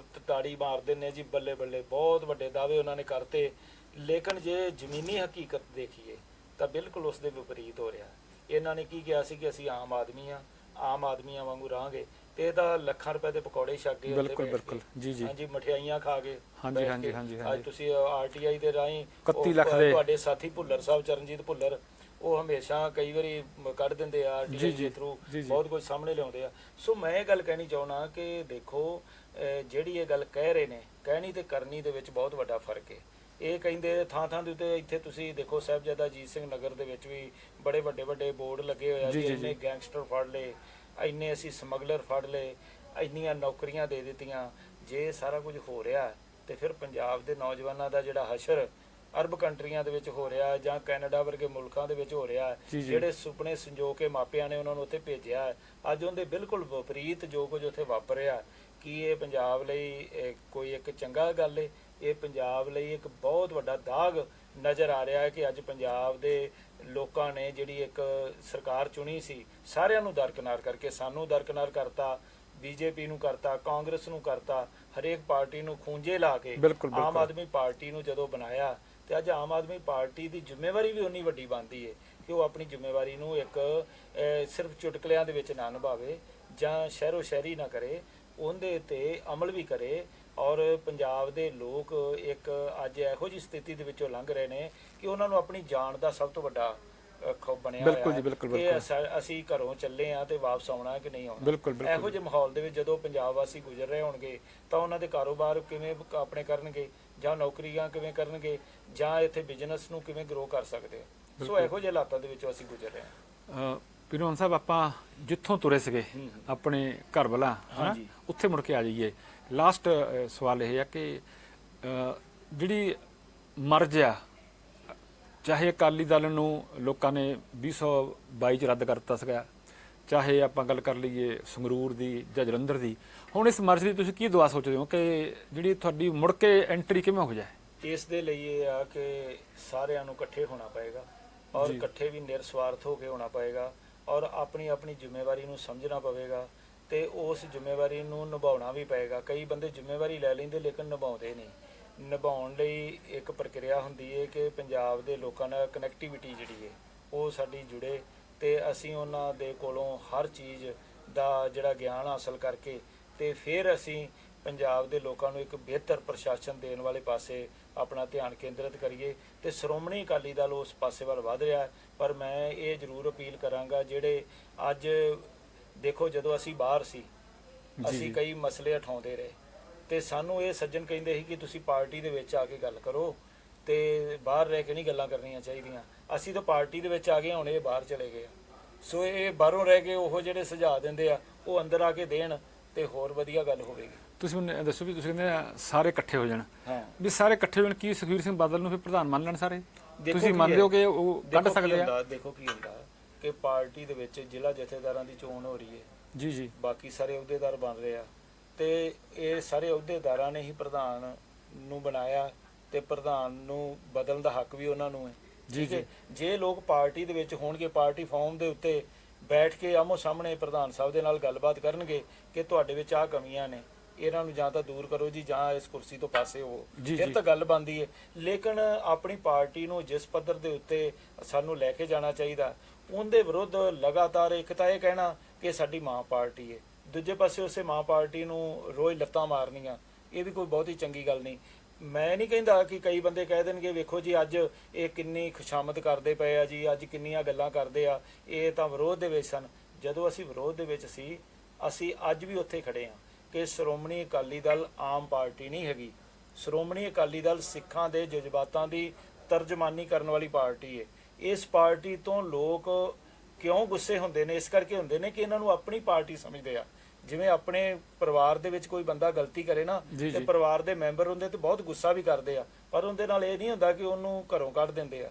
ਤਾੜੀ ਮਾਰ ਦਿੰਦੇ ਜੀ, ਬੱਲੇ ਬੱਲੇ, ਬਹੁਤ ਵੱਡੇ ਦਾਅਵੇ ਉਹਨਾਂ ਨੇ ਕਰਤੇ। ਲੇਕਿਨ ਜੇ ਜ਼ਮੀਨੀ ਹਕੀਕਤ ਦੇਖੀਏ ਤਾਂ ਬਿਲਕੁਲ ਉਸ ਦੇ ਵਿਪਰੀਤ ਹੋ ਰਿਹਾ। ਇਹਨਾਂ ਨੇ ਕੀ ਕਿਹਾ ਸੀ ਕਿ ਅਸੀਂ ਆਮ ਆਦਮੀ ਆ, ਆਮ ਆਦਮੀਆਂ ਵਾਂਗੂ ਰਹਾਂਗੇ ਤੇ ਇਹ ਤਾਂ ਲੱਖਾਂ ਰੁਪਏ ਦੇ ਪਕੌੜੇ ਛਕ ਕੇ ਉੱਥੇ ਬਿਲਕੁਲ ਬੈਠ ਬਿਲਕੁਲ ਕੇ, ਜੀ ਜੀ ਹਾਂਜੀ ਮਠਿਆਈਆਂ ਖਾ ਕੇ ਹਾਂਜੀ, ਬੈਠ ਹਾਂਜੀ, ਕੇ। ਹਾਂਜੀ, ਅੱਜ ਹਾਂਜੀ। ਤੁਸੀਂ ਆਰਟੀਆਈ ਦੇ ਰਾਹੀਂ 31 ਲੱਖ ਦੇ ਤੁਹਾਡੇ ਸਾਥੀ ਭੁੱਲਰ ਸਾਹਿਬ, ਚਰਨਜੀਤ ਭੁੱਲਰ, ਉਹ ਹਮੇਸ਼ਾ ਕਈ ਵਾਰੀ ਕੱਢ ਦਿੰਦੇ ਆ ਜੀ, ਆਰਟੀਆਈ ਜੀ, ਦੇ ਥਰੂ, ਜੀ, ਜੀ। ਬਹੁਤ ਕੁਝ ਸਾਹਮਣੇ ਲਿਆਉਂਦੇ ਆ। ਸੋ ਮੈਂ ਇਹ ਗੱਲ ਕਹਿਣੀ ਚਾਹੁੰਦਾ ਕਿ ਦੇਖੋ ਜਿਹੜੀ ਇਹ ਗੱਲ ਕਹਿ ਰਹੇ ਨੇ, ਕਹਿਣੀ ਤੇ ਕਰਨੀ ਦੇ ਵਿੱਚ ਬਹੁਤ ਵੱਡਾ ਫਰਕ ਹੈ। ਇਹ ਕਹਿੰਦੇ ਥਾਂ ਥਾਂ ਦੇ ਉੱਤੇ, ਇੱਥੇ ਤੁਸੀਂ ਦੇਖੋ ਸਾਹਿਬਜ਼ਾਦਾ ਅਜੀਤ ਸਿੰਘ ਨਗਰ ਦੇ ਵਿੱਚ ਵੀ ਬੜੇ ਵੱਡੇ ਵੱਡੇ ਬੋਰਡ ਲੱਗੇ ਹੋਏ ਆ ਜੀ, ਕਿ ਜੀ, ਇੰਨੇ ਜੀ। ਗੈਂਗਸਟਰ ਫੜ ਲਏ, ਇੰਨੇ ਅਸੀਂ ਸਮਗਲਰ ਫੜ ਲਏ, ਇੰਨੀਆਂ ਨੌਕਰੀਆਂ ਦੇ ਦਿੱਤੀਆਂ। ਜੇ ਇਹ ਸਾਰਾ ਕੁਝ ਹੋ ਰਿਹਾ ਤੇ ਫਿਰ ਪੰਜਾਬ ਦੇ ਨੌਜਵਾਨਾਂ ਦਾ ਜਿਹੜਾ ਹਸ਼ਰ ਅਰਬ ਕੰਟਰੀਆਂ ਦੇ ਵਿੱਚ ਹੋ ਰਿਹਾ ਜਾਂ ਕੈਨੇਡਾ ਵਰਗੇ ਮੁਲਕਾਂ ਦੇ ਵਿੱਚ ਹੋ ਰਿਹਾ, ਜੀ, ਜੀ। ਜਿਹੜੇ ਸੁਪਨੇ ਸੰਜੋ ਕੇ ਮਾਪਿਆਂ ਨੇ ਉਹਨਾਂ ਨੂੰ ਉੱਥੇ ਭੇਜਿਆ ਹੈ, ਅੱਜ ਉਹਦੇ ਬਿਲਕੁਲ ਵਿਪਰੀਤ ਜੋ ਕੁਝ ਉੱਥੇ ਵਾਪਰਿਆ, ਕੀ ਇਹ ਪੰਜਾਬ ਲਈ ਕੋਈ ਇੱਕ ਚੰਗਾ ਗੱਲ ਹੈ? ਇਹ ਪੰਜਾਬ ਲਈ ਇੱਕ ਬਹੁਤ ਵੱਡਾ ਦਾਗ ਨਜ਼ਰ ਆ ਰਿਹਾ ਹੈ ਕਿ ਅੱਜ ਪੰਜਾਬ ਦੇ ਲੋਕਾਂ ਨੇ ਜਿਹੜੀ ਇੱਕ ਸਰਕਾਰ ਚੁਣੀ ਸੀ, ਸਾਰਿਆਂ ਨੂੰ ਦਰਕਿਨਾਰ ਕਰਕੇ, ਸਾਨੂੰ ਦਰਕਿਨਾਰ ਕਰਤਾ, ਬੀਜੇਪੀ ਨੂੰ ਕਰਤਾ, ਕਾਂਗਰਸ ਨੂੰ ਕਰਤਾ, ਹਰੇਕ ਪਾਰਟੀ ਨੂੰ ਖੂੰਜੇ ਲਾ ਕੇ ਬਿਲਕੁਲ, ਬਿਲਕੁਲ। ਆਮ ਆਦਮੀ ਪਾਰਟੀ ਨੂੰ ਜਦੋਂ ਬਣਾਇਆ ਤੇ ਅੱਜ ਆਮ ਆਦਮੀ ਪਾਰਟੀ ਦੀ ਜ਼ਿੰਮੇਵਾਰੀ ਵੀ ਉਨੀ ਵੱਡੀ ਬਣਦੀ ਹੈ ਕਿ ਉਹ ਆਪਣੀ ਜ਼ਿੰਮੇਵਾਰੀ ਨੂੰ ਇੱਕ ਸਿਰਫ ਚੁਟਕਲਿਆਂ ਦੇ ਵਿੱਚ ਨਾ ਨਿਭਾਵੇ ਜਾਂ ਸ਼ਹਿਰੋ ਸ਼ਹਿਰੀ ਨਾ ਕਰੇ, ਉਹਦੇ ਤੇ ਅਮਲ ਵੀ ਕਰੇ। ਔਰ ਪੰਜਾਬ ਦੇ ਲੋਕ ਇੱਕ ਅੱਜ ਇਹੋ ਜਿਹੀ ਸਥਿਤੀ ਦੇ ਵਿੱਚੋਂ ਲੰਘ ਰਹੇ ਨੇ ਕਿ ਉਹਨਾਂ ਨੂੰ ਆਪਣੀ ਜਾਨ ਦਾ ਸਭ ਤੋਂ ਵੱਡਾ ਖੌਫ ਬਣਿਆ ਬਿਲਕੁਲ ਜੀ, ਹੋਇਆ ਬਿਲਕੁਲ, ਕਿ ਬਿਲਕੁਲ। ਅਸੀਂ ਘਰੋਂ ਚੱਲੇ ਆ ਤੇ ਵਾਪਸ ਆਉਣਾ ਕਿ ਨਹੀਂ ਆਉਣਾ। ਬਿਲਕੁਲ, ਬਿਲਕੁਲ। ਇਹੋ ਜਿਹੇ ਮਾਹੌਲ ਦੇ ਵਿੱਚ ਜਦੋਂ ਪੰਜਾਬ ਵਾਸੀ ਗੁਜ਼ਰ ਰਹੇ ਹੋਣਗੇ ਤਾਂ ਉਹਨਾਂ ਦੇ ਕਾਰੋਬਾਰ ਕਿਵੇਂ ਆਪਣੇ ਕਰਨਗੇ, ਜਾਂ ਨੌਕਰੀਆਂ ਕਿਵੇਂ ਕਰਨਗੇ, ਜਾਂ ਇੱਥੇ ਬਿਜ਼ਨਸ ਨੂੰ ਕਿਵੇਂ ਗਰੋ ਕਰ ਸਕਦੇ ਆ। ਸੋ ਇਹੋ ਜਿਹੇ ਹਾਲਾਤਾਂ ਦੇ ਵਿੱਚੋਂ ਅਸੀਂ ਗੁਜ਼ਰ ਰਹੇ ਹਾਂ। ਪਿਰੋਨ ਸਾਹਿਬ, ਆਪਾਂ ਜਿੱਥੋਂ ਤੁਰੇ ਸੀਗੇ ਆਪਣੇ ਘਰ ਵਾਲਾ ਹਾਂਜੀ। ਉੱਥੇ ਮੁੜ ਕੇ ਆ ਜਾਈਏ। ਲਾਸਟ ਸਵਾਲ ਇਹ ਹੈ ਕਿ ਜਿਹੜੀ ਮਰਜ਼ ਆ, ਚਾਹੇ ਅਕਾਲੀ ਦਲ ਨੂੰ ਲੋਕਾਂ ਨੇ 2022 ਚ ਰੱਦ ਕਰ ਦਿੱਤਾ ਸੀਗਾ, ਚਾਹੇ ਆਪਾਂ ਗੱਲ ਕਰ ਲਈਏ ਸੰਗਰੂਰ ਦੀ ਜਾਂ ਜਲੰਧਰ ਦੀ, ਹੁਣ ਇਸ ਮਰਜ਼ ਦੀ ਤੁਸੀਂ ਕੀ ਦੁਆ ਸੋਚਦੇ ਹੋ ਕਿ ਜਿਹੜੀ ਤੁਹਾਡੀ ਮੁੜ ਕੇ ਐਂਟਰੀ ਕਿਵੇਂ ਹੋ ਜਾਏ? ਇਸ ਦੇ ਲਈ ਇਹ ਆ ਕਿ ਸਾਰਿਆਂ ਨੂੰ ਇਕੱਠੇ ਹੋਣਾ ਪਏਗਾ ਔਰ ਜੀ। ਇਕੱਠੇ ਵੀ ਨਿਰਸਵਾਰਥ ਹੋ ਕੇ ਹੋਣਾ ਪਏਗਾ ਔਰ ਆਪਣੀ ਆਪਣੀ ਜ਼ਿੰਮੇਵਾਰੀ ਨੂੰ ਸਮਝਣਾ ਪਵੇਗਾ ਤੇ ਉਸ ਜ਼ਿੰਮੇਵਾਰੀ ਨੂੰ ਨਿਭਾਉਣਾ ਵੀ ਪਏਗਾ। ਕਈ ਬੰਦੇ ਜ਼ਿੰਮੇਵਾਰੀ ਲੈ ਲੈਂਦੇ ਲੇਕਿਨ ਨਿਭਾਉਂਦੇ ਨਹੀਂ। ਨਿਭਾਉਣ ਲਈ ਇੱਕ ਪ੍ਰਕਿਰਿਆ ਹੁੰਦੀ ਹੈ ਕਿ ਪੰਜਾਬ ਦੇ ਲੋਕਾਂ ਨਾਲ ਕਨੈਕਟੀਵਿਟੀ ਜਿਹੜੀ ਹੈ ਉਹ ਸਾਡੀ ਜੁੜੇ ਤੇ ਅਸੀਂ ਉਹਨਾਂ ਦੇ ਕੋਲੋਂ ਹਰ ਚੀਜ਼ ਦਾ ਜਿਹੜਾ ਗਿਆਨ ਹਾਸਲ ਕਰਕੇ ਤੇ ਫਿਰ ਅਸੀਂ ਪੰਜਾਬ ਦੇ ਲੋਕਾਂ ਨੂੰ ਇੱਕ ਬਿਹਤਰ ਪ੍ਰਸ਼ਾਸਨ ਦੇਣ ਵਾਲੇ ਪਾਸੇ ਆਪਣਾ ਧਿਆਨ ਕੇਂਦਰਿਤ ਕਰੀਏ ਤੇ ਸ਼੍ਰੋਮਣੀ ਅਕਾਲੀ ਦਲ ਉਸ ਪਾਸੇ ਵੱਲ ਵਧ ਰਿਹਾ ਹੈ। ਪਰ ਮੈਂ ਇਹ ਜ਼ਰੂਰ ਅਪੀਲ ਕਰਾਂਗਾ, ਜਿਹੜੇ ਅੱਜ ਦੇਖੋ ਜਦੋਂ ਅਸੀਂ ਬਾਹਰ ਸੀ ਅਸੀਂ ਕਈ ਮਸਲੇ ਉਠਾਉਂਦੇ ਰਹੇ ਤੇ ਸਾਨੂੰ ਇਹ ਸੱਜਣ ਕਹਿੰਦੇ ਸੀ ਕਿ ਤੁਸੀਂ ਪਾਰਟੀ ਦੇ ਵਿੱਚ ਆ ਕੇ ਗੱਲ ਕਰੋ ਤੇ ਬਾਹਰ ਰਹਿ ਕੇ ਨਹੀਂ ਗੱਲਾਂ ਕਰਨੀਆਂ ਚਾਹੀਦੀਆਂ। ਅਸੀਂ ਤਾਂ ਪਾਰਟੀ ਦੇ ਵਿੱਚ ਆ ਗਏ, ਹੁਣ ਇਹ ਬਾਹਰ ਚਲੇ ਗਏ। ਸੋ ਇਹ ਬਾਹਰੋਂ ਰਹਿ ਕੇ ਉਹ ਜਿਹੜੇ ਸੁਝਾਅ ਦਿੰਦੇ ਆ ਉਹ ਅੰਦਰ ਆ ਕੇ ਦੇਣ ਤੇ ਹੋਰ ਵਧੀਆ ਗੱਲ ਹੋਵੇਗੀ। ਤੁਸੀਂ ਮੈਨੂੰ ਦੱਸੋ ਵੀ ਤੁਸੀਂ ਕਹਿੰਦੇ ਆ ਸਾਰੇ ਇਕੱਠੇ ਹੋ ਜਾਣ, ਹਾਂ ਵੀ ਸਾਰੇ ਇਕੱਠੇ ਹੋ ਜਾਣ, ਕੀ ਸੁਖਬੀਰ ਸਿੰਘ ਬਾਦਲ ਨੂੰ ਫਿਰ ਪ੍ਰਧਾਨ ਮੰਨ ਲੈਣ ਸਾਰੇ? ਦੇਖੋ ਤੁਸੀਂ ਕੀ ਮੰਨਦੇ ਹੈ, ਹੋ ਕਿ ਉਹ ਕੱਢ ਦੇਖੋ ਕੀ ਸਕਦੇ ਆ? ਹੁੰਦਾ, ਦੇਖੋ ਕੀ ਹੁੰਦਾ ਕਿ ਪਾਰਟੀ ਦੇ ਵਿੱਚ ਜ਼ਿਲ੍ਹਾ ਜਥੇਦਾਰਾਂ ਦੀ ਚੋਣ ਹੋ ਰਹੀ ਹੈ, ਜੀ ਜੀ ਬਾਕੀ ਸਾਰੇ ਅਹੁਦੇਦਾਰ ਬਣ ਰਹੇ ਆ ਤੇ ਇਹ ਸਾਰੇ ਅਹੁਦੇਦਾਰਾਂ ਨੇ ਹੀ ਪ੍ਰਧਾਨ ਨੂੰ ਬਣਾਇਆ ਤੇ ਪ੍ਰਧਾਨ ਨੂੰ ਬਦਲਣ ਦਾ ਹੱਕ ਵੀ ਉਹਨਾਂ ਨੂੰ ਹੈ। ਜੀ, ਠੀਕ ਹੈ, ਜੇ ਲੋਕ ਪਾਰਟੀ ਦੇ ਵਿੱਚ ਹੋਣਗੇ, ਪਾਰਟੀ ਫਾਰਮ ਦੇ ਉੱਤੇ ਬੈਠ ਕੇ ਆਮੋ ਸਾਹਮਣੇ ਪ੍ਰਧਾਨ ਸਾਹਿਬ ਦੇ ਨਾਲ ਗੱਲਬਾਤ ਕਰਨਗੇ ਕਿ ਤੁਹਾਡੇ ਵਿੱਚ ਆਹ ਕਮੀਆਂ ਨੇ, ਇਹਨਾਂ ਨੂੰ ਜਾਂ ਤਾਂ ਦੂਰ ਕਰੋ ਜੀ ਜਾਂ ਇਸ ਕੁਰਸੀ ਤੋਂ ਪਾਸੇ ਹੋ, ਜੀ, ਫਿਰ ਜੀ। ਤਾਂ ਗੱਲ ਬਣਦੀ ਹੈ। ਲੇਕਿਨ ਆਪਣੀ ਪਾਰਟੀ ਨੂੰ ਜਿਸ ਪੱਧਰ ਦੇ ਉੱਤੇ ਸਾਨੂੰ ਲੈ ਕੇ ਜਾਣਾ ਚਾਹੀਦਾ, ਉਹਦੇ ਵਿਰੁੱਧ ਲਗਾਤਾਰ ਇੱਕ ਤਾਂ ਇਹ ਕਹਿਣਾ ਕਿ ਸਾਡੀ ਮਾਂ ਪਾਰਟੀ ਹੈ, ਦੂਜੇ ਪਾਸੇ ਉਸੇ ਮਾਂ ਪਾਰਟੀ ਨੂੰ ਰੋਜ਼ ਲੱਤਾਂ ਮਾਰਨੀਆਂ, ਇਹ ਵੀ ਕੋਈ ਬਹੁਤੀ ਚੰਗੀ ਗੱਲ ਨਹੀਂ। ਮੈਂ ਨਹੀਂ ਕਹਿੰਦਾ ਕਿ ਕਈ ਬੰਦੇ ਕਹਿ ਦੇਣਗੇ ਵੇਖੋ ਜੀ ਅੱਜ ਇਹ ਕਿੰਨੀ ਖੁਸ਼ਾਮਦ ਕਰਦੇ ਪਏ ਆ ਜੀ, ਅੱਜ ਕਿੰਨੀਆਂ ਗੱਲਾਂ ਕਰਦੇ ਆ, ਇਹ ਤਾਂ ਵਿਰੋਧ ਦੇ ਵਿੱਚ ਸਨ। ਜਦੋਂ ਅਸੀਂ ਵਿਰੋਧ ਦੇ ਵਿੱਚ ਸੀ, ਅਸੀਂ ਅੱਜ ਵੀ ਉੱਥੇ ਖੜੇ ਹਾਂ ਕਿ ਸ਼੍ਰੋਮਣੀ ਅਕਾਲੀ ਦਲ ਆਮ ਪਾਰਟੀ ਨਹੀਂ ਹੈਗੀ। ਸ਼੍ਰੋਮਣੀ ਅਕਾਲੀ ਦਲ ਸਿੱਖਾਂ ਦੇ ਜਜ਼ਬਾਤਾਂ ਦੀ ਤਰਜਮਾਨੀ ਕਰਨ ਵਾਲੀ ਪਾਰਟੀ ਹੈ। ਇਸ ਪਾਰਟੀ ਤੋਂ ਲੋਕ ਕਿਉਂ ਗੁੱਸੇ ਹੁੰਦੇ ਨੇ? ਇਸ ਕਰਕੇ ਹੁੰਦੇ ਨੇ ਕਿ ਇਹਨਾਂ ਨੂੰ ਆਪਣੀ ਪਾਰਟੀ ਸਮਝਦੇ ਆ। ਜਿਵੇਂ ਆਪਣੇ ਪਰਿਵਾਰ ਦੇ ਵਿੱਚ ਕੋਈ ਬੰਦਾ ਗਲਤੀ ਕਰੇ ਨਾ ਜੀ, ਤੇ ਜੀ। ਪਰਿਵਾਰ ਦੇ ਮੈਂਬਰ ਹੁੰਦੇ ਤੇ ਬਹੁਤ ਗੁੱਸਾ ਵੀ ਕਰਦੇ ਆ, ਪਰ ਉਹਦੇ ਨਾਲ ਇਹ ਨਹੀਂ ਹੁੰਦਾ ਕਿ ਉਹਨੂੰ ਘਰੋਂ ਕੱਢ ਦਿੰਦੇ ਆ।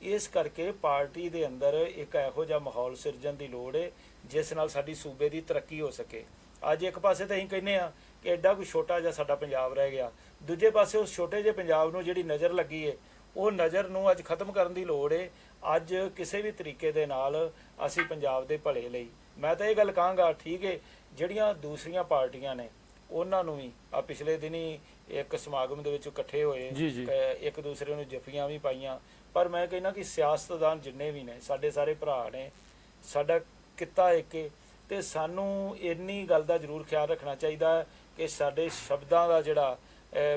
ਇਸ ਕਰਕੇ ਪਾਰਟੀ ਦੇ ਅੰਦਰ ਇੱਕ ਇਹੋ ਜਿਹਾ ਮਾਹੌਲ ਸਿਰਜਣ ਦੀ ਲੋੜ ਹੈ ਜਿਸ ਨਾਲ ਸਾਡੀ ਸੂਬੇ ਦੀ ਤਰੱਕੀ ਹੋ ਸਕੇ। ਅੱਜ ਇੱਕ ਪਾਸੇ ਤਾਂ ਅਸੀਂ ਕਹਿੰਦੇ ਆ ਕਿ ਐਡਾ ਕੋਈ ਛੋਟਾ ਜਿਹਾ ਸਾਡਾ ਪੰਜਾਬ ਰਹਿ ਗਿਆ, ਦੂਜੇ ਪਾਸੇ ਉਸ ਛੋਟੇ ਜਿਹੇ ਪੰਜਾਬ ਨੂੰ ਜਿਹੜੀ ਨਜ਼ਰ ਲੱਗੀ ਹੈ ਉਹ ਨਜ਼ਰ ਨੂੰ ਅੱਜ ਖਤਮ ਕਰਨ ਦੀ ਲੋੜ ਹੈ। ਅੱਜ ਕਿਸੇ ਵੀ ਤਰੀਕੇ ਦੇ ਨਾਲ ਅਸੀਂ ਪੰਜਾਬ ਦੇ ਭਲੇ ਲਈ, ਮੈਂ ਤਾਂ ਇਹ ਗੱਲ ਕਹਾਂਗਾ, ਠੀਕ ਹੈ ਜਿਹੜੀਆਂ ਦੂਸਰੀਆਂ ਪਾਰਟੀਆਂ ਨੇ ਉਹਨਾਂ ਨੂੰ ਵੀ ਆ ਪਿਛਲੇ ਦਿਨੀ ਇੱਕ ਸਮਾਗਮ ਦੇ ਵਿੱਚ ਇਕੱਠੇ ਹੋਏ, ਜੀ, ਜੀ। ਇੱਕ ਦੂਸਰੇ ਨੂੰ ਜੱਫੀਆਂ ਵੀ ਪਾਈਆਂ, ਪਰ ਮੈਂ ਕਹਿੰਦਾ ਕਿ ਸਿਆਸਤਦਾਨ ਜਿੰਨੇ ਵੀ ਨੇ ਸਾਡੇ ਸਾਰੇ ਭਰਾ ਨੇ, ਸਾਡਾ ਕਿੱਤਾ ਇੱਕ ਹੈ ਤੇ ਸਾਨੂੰ ਇੰਨੀ ਗੱਲ ਦਾ ਜ਼ਰੂਰ ਖਿਆਲ ਰੱਖਣਾ ਚਾਹੀਦਾ ਹੈ ਕਿ ਸਾਡੇ ਸ਼ਬਦਾਂ ਦਾ ਜਿਹੜਾ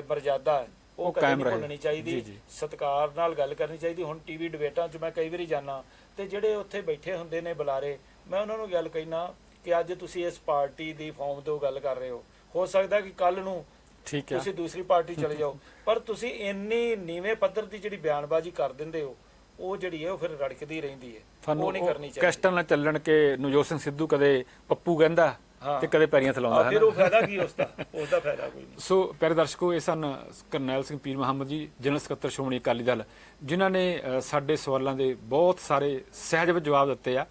ਮਰਜ਼ਾਦਾ ਹੈ ਉਹ ਕਦੇ ਕਾਇਮ ਨਹੀਂ ਰਹੇ। ਭੁੱਲਣੀ ਚਾਹੀਦੀ। ਜੀ, ਜੀ। ਸਤਿਕਾਰ ਨਾਲ ਗੱਲ ਕਰਨੀ ਚਾਹੀਦੀ। ਹੁਣ ਟੀਵੀ ਡਿਬੇਟਾਂ 'ਚ ਮੈਂ ਕਈ ਵਾਰੀ ਜਾਂਦਾ ਤੇ ਜਿਹੜੇ ਉੱਥੇ ਬੈਠੇ ਹੁੰਦੇ ਨੇ ਬੁਲਾਰੇ, ਮੈਂ ਉਹਨਾਂ ਨੂੰ ਗੱਲ ਕਹਿਣਾ ਕਿ ਅੱਜ ਤੁਸੀਂ ਇਸ ਪਾਰਟੀ ਦੀ ਫਾਰਮ ਤੋਂ ਗੱਲ ਕਰ ਰਹੇ ਹੋ ਸਕਦਾ ਕਿ ਕੱਲ ਨੂੰ ਠੀਕ ਹੈ। ਤੁਸੀਂ ਦੂਸਰੀ ਪਾਰਟੀ ਚਲੇ ਜਾਓ, ਪਰ ਤੁਸੀਂ ਇੰਨੀ ਨੀਵੇਂ ਪੱਧਰ ਦੀ ਜਿਹੜੀ ਬਿਆਨਬਾਜ਼ੀ ਕਰ ਦਿੰਦੇ ਹੋ, ਉਹ ਜਿਹੜੀ ਹੈ ਉਹ ਫਿਰ ਰੜਕਦੀ ਰਹਿੰਦੀ ਹੈ। ਤੁਹਾਨੂੰ ਉਹ ਨਹੀਂ ਕਰਨੀ ਚਾਹੀਦੀ। ਕੈਸਟਾਂ ਨਾਲ ਚੱਲਣ ਕੇ ਨਵਜੋਤ ਸਿੰਘ ਸਿੱਧੂ ਕਦੇ ਪੱਪੂ ਕਹਿੰਦਾ ਤੇ ਕਦੇ ਪੈਰੀਆਂ ਥਲਾਉਂਦਾ ਫਿਰ ਹੈ ਉਹ ਫਾਇਦਾ ਕੀ ਉਸਦਾ ਫਾਇਦਾ ਕੋਈ ਨਹੀਂ। ਸੋ ਪਿਆਰੇ ਦਰਸ਼ਕੋ, ਇਹ ਸਨ ਕਰਨੈਲ ਸਿੰਘ ਪੀਰ ਮੁਹੰਮਦ ਜੀ, ਜਨਰਲ ਸਕੱਤਰ ਸ਼੍ਰੋਮਣੀ ਅਕਾਲੀ ਦਲ, ਜਿਨ੍ਹਾਂ ਨੇ ਸਾਡੇ ਸਵਾਲਾਂ ਦੇ ਬਹੁਤ ਸਾਰੇ ਸਹਿਜ ਜਵਾਬ ਦਿੱਤੇ ਆ।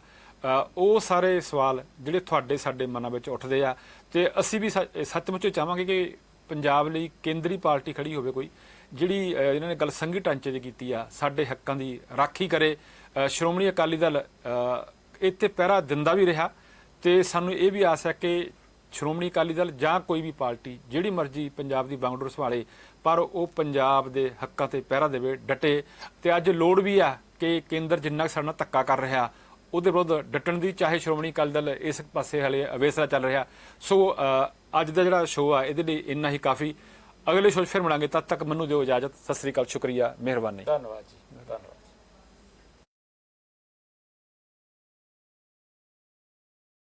ਉਹ ਸਾਰੇ ਸਵਾਲ ਜਿਹੜੇ ਤੁਹਾਡੇ ਸਾਡੇ ਮਨਾਂ ਵਿੱਚ ਉੱਠਦੇ ਆ, ਤੇ ਅਸੀਂ ਵੀ ਸੱਚਮੁੱਚ ਚਾਹਾਂਗੇ ਕਿ ਪੰਜਾਬ ਲਈ ਕੇਂਦਰੀ ਪਾਰਟੀ ਖੜੀ ਹੋਵੇ ਕੋਈ, ਜਿਹੜੀ ਇਹਨਾਂ ਨੇ ਗੱਲ ਸੰਘੀ ਢਾਂਚੇ ਦੀ ਕੀਤੀ ਆ, ਸਾਡੇ ਹੱਕਾਂ ਦੀ ਰਾਖੀ ਕਰੇ। ਸ਼੍ਰੋਮਣੀ ਅਕਾਲੀ ਦਲ ਇੱਥੇ ਪਹਿਰਾ ਦਿੰਦਾ ਵੀ ਰਿਹਾ, ਤੇ ਸਾਨੂੰ ਇਹ ਵੀ ਆਸ ਹੈ ਕਿ ਸ਼੍ਰੋਮਣੀ ਅਕਾਲੀ ਦਲ ਜਾਂ ਕੋਈ ਵੀ ਪਾਰਟੀ ਜਿਹੜੀ ਮਰਜ਼ੀ ਪੰਜਾਬ ਦੀ ਬਾਉਂਡਰੀ ਸੰਭਾਲੇ, ਪਰ ਉਹ ਪੰਜਾਬ ਦੇ ਹੱਕਾਂ ਤੇ ਪਹਿਰਾ ਦੇਵੇ, ਡਟੇ। ਤੇ ਅੱਜ ਲੋੜ ਵੀ ਆ ਕਿ ਕੇਂਦਰ ਜਿੰਨਾ ਸਾਡੇ ਨਾਲ ਧੱਕਾ ਕਰ ਰਿਹਾ ਉਹਦੇ ਵਿਰੁੱਧ ਡਟਣ ਦੀ, ਚਾਹੇ ਸ਼੍ਰੋਮਣੀ ਅਕਾਲੀ ਦਲ ਇਸ ਪਾਸੇ ਹਲੇ ਅਵੇਸਰਾ ਚੱਲ ਰਿਹਾ। ਸੋ ਅੱਜ ਦਾ ਜਿਹੜਾ ਸ਼ੋਅ ਆ ਇਹਦੇ ਲਈ ਇੰਨਾ ਹੀ ਕਾਫੀ। ਅਗਲੇ ਸ਼ੋਅ 'ਚ ਫਿਰ ਮਿਲਾਂਗੇ, ਤਦ ਤੱਕ ਮੈਨੂੰ ਦਿਓ ਇਜਾਜ਼ਤ। ਸਤਿ ਸ੍ਰੀ ਅਕਾਲ, ਸ਼ੁਕਰੀਆ, ਮਿਹਰਬਾਨੀ, ਧੰਨਵਾਦ ਜੀ।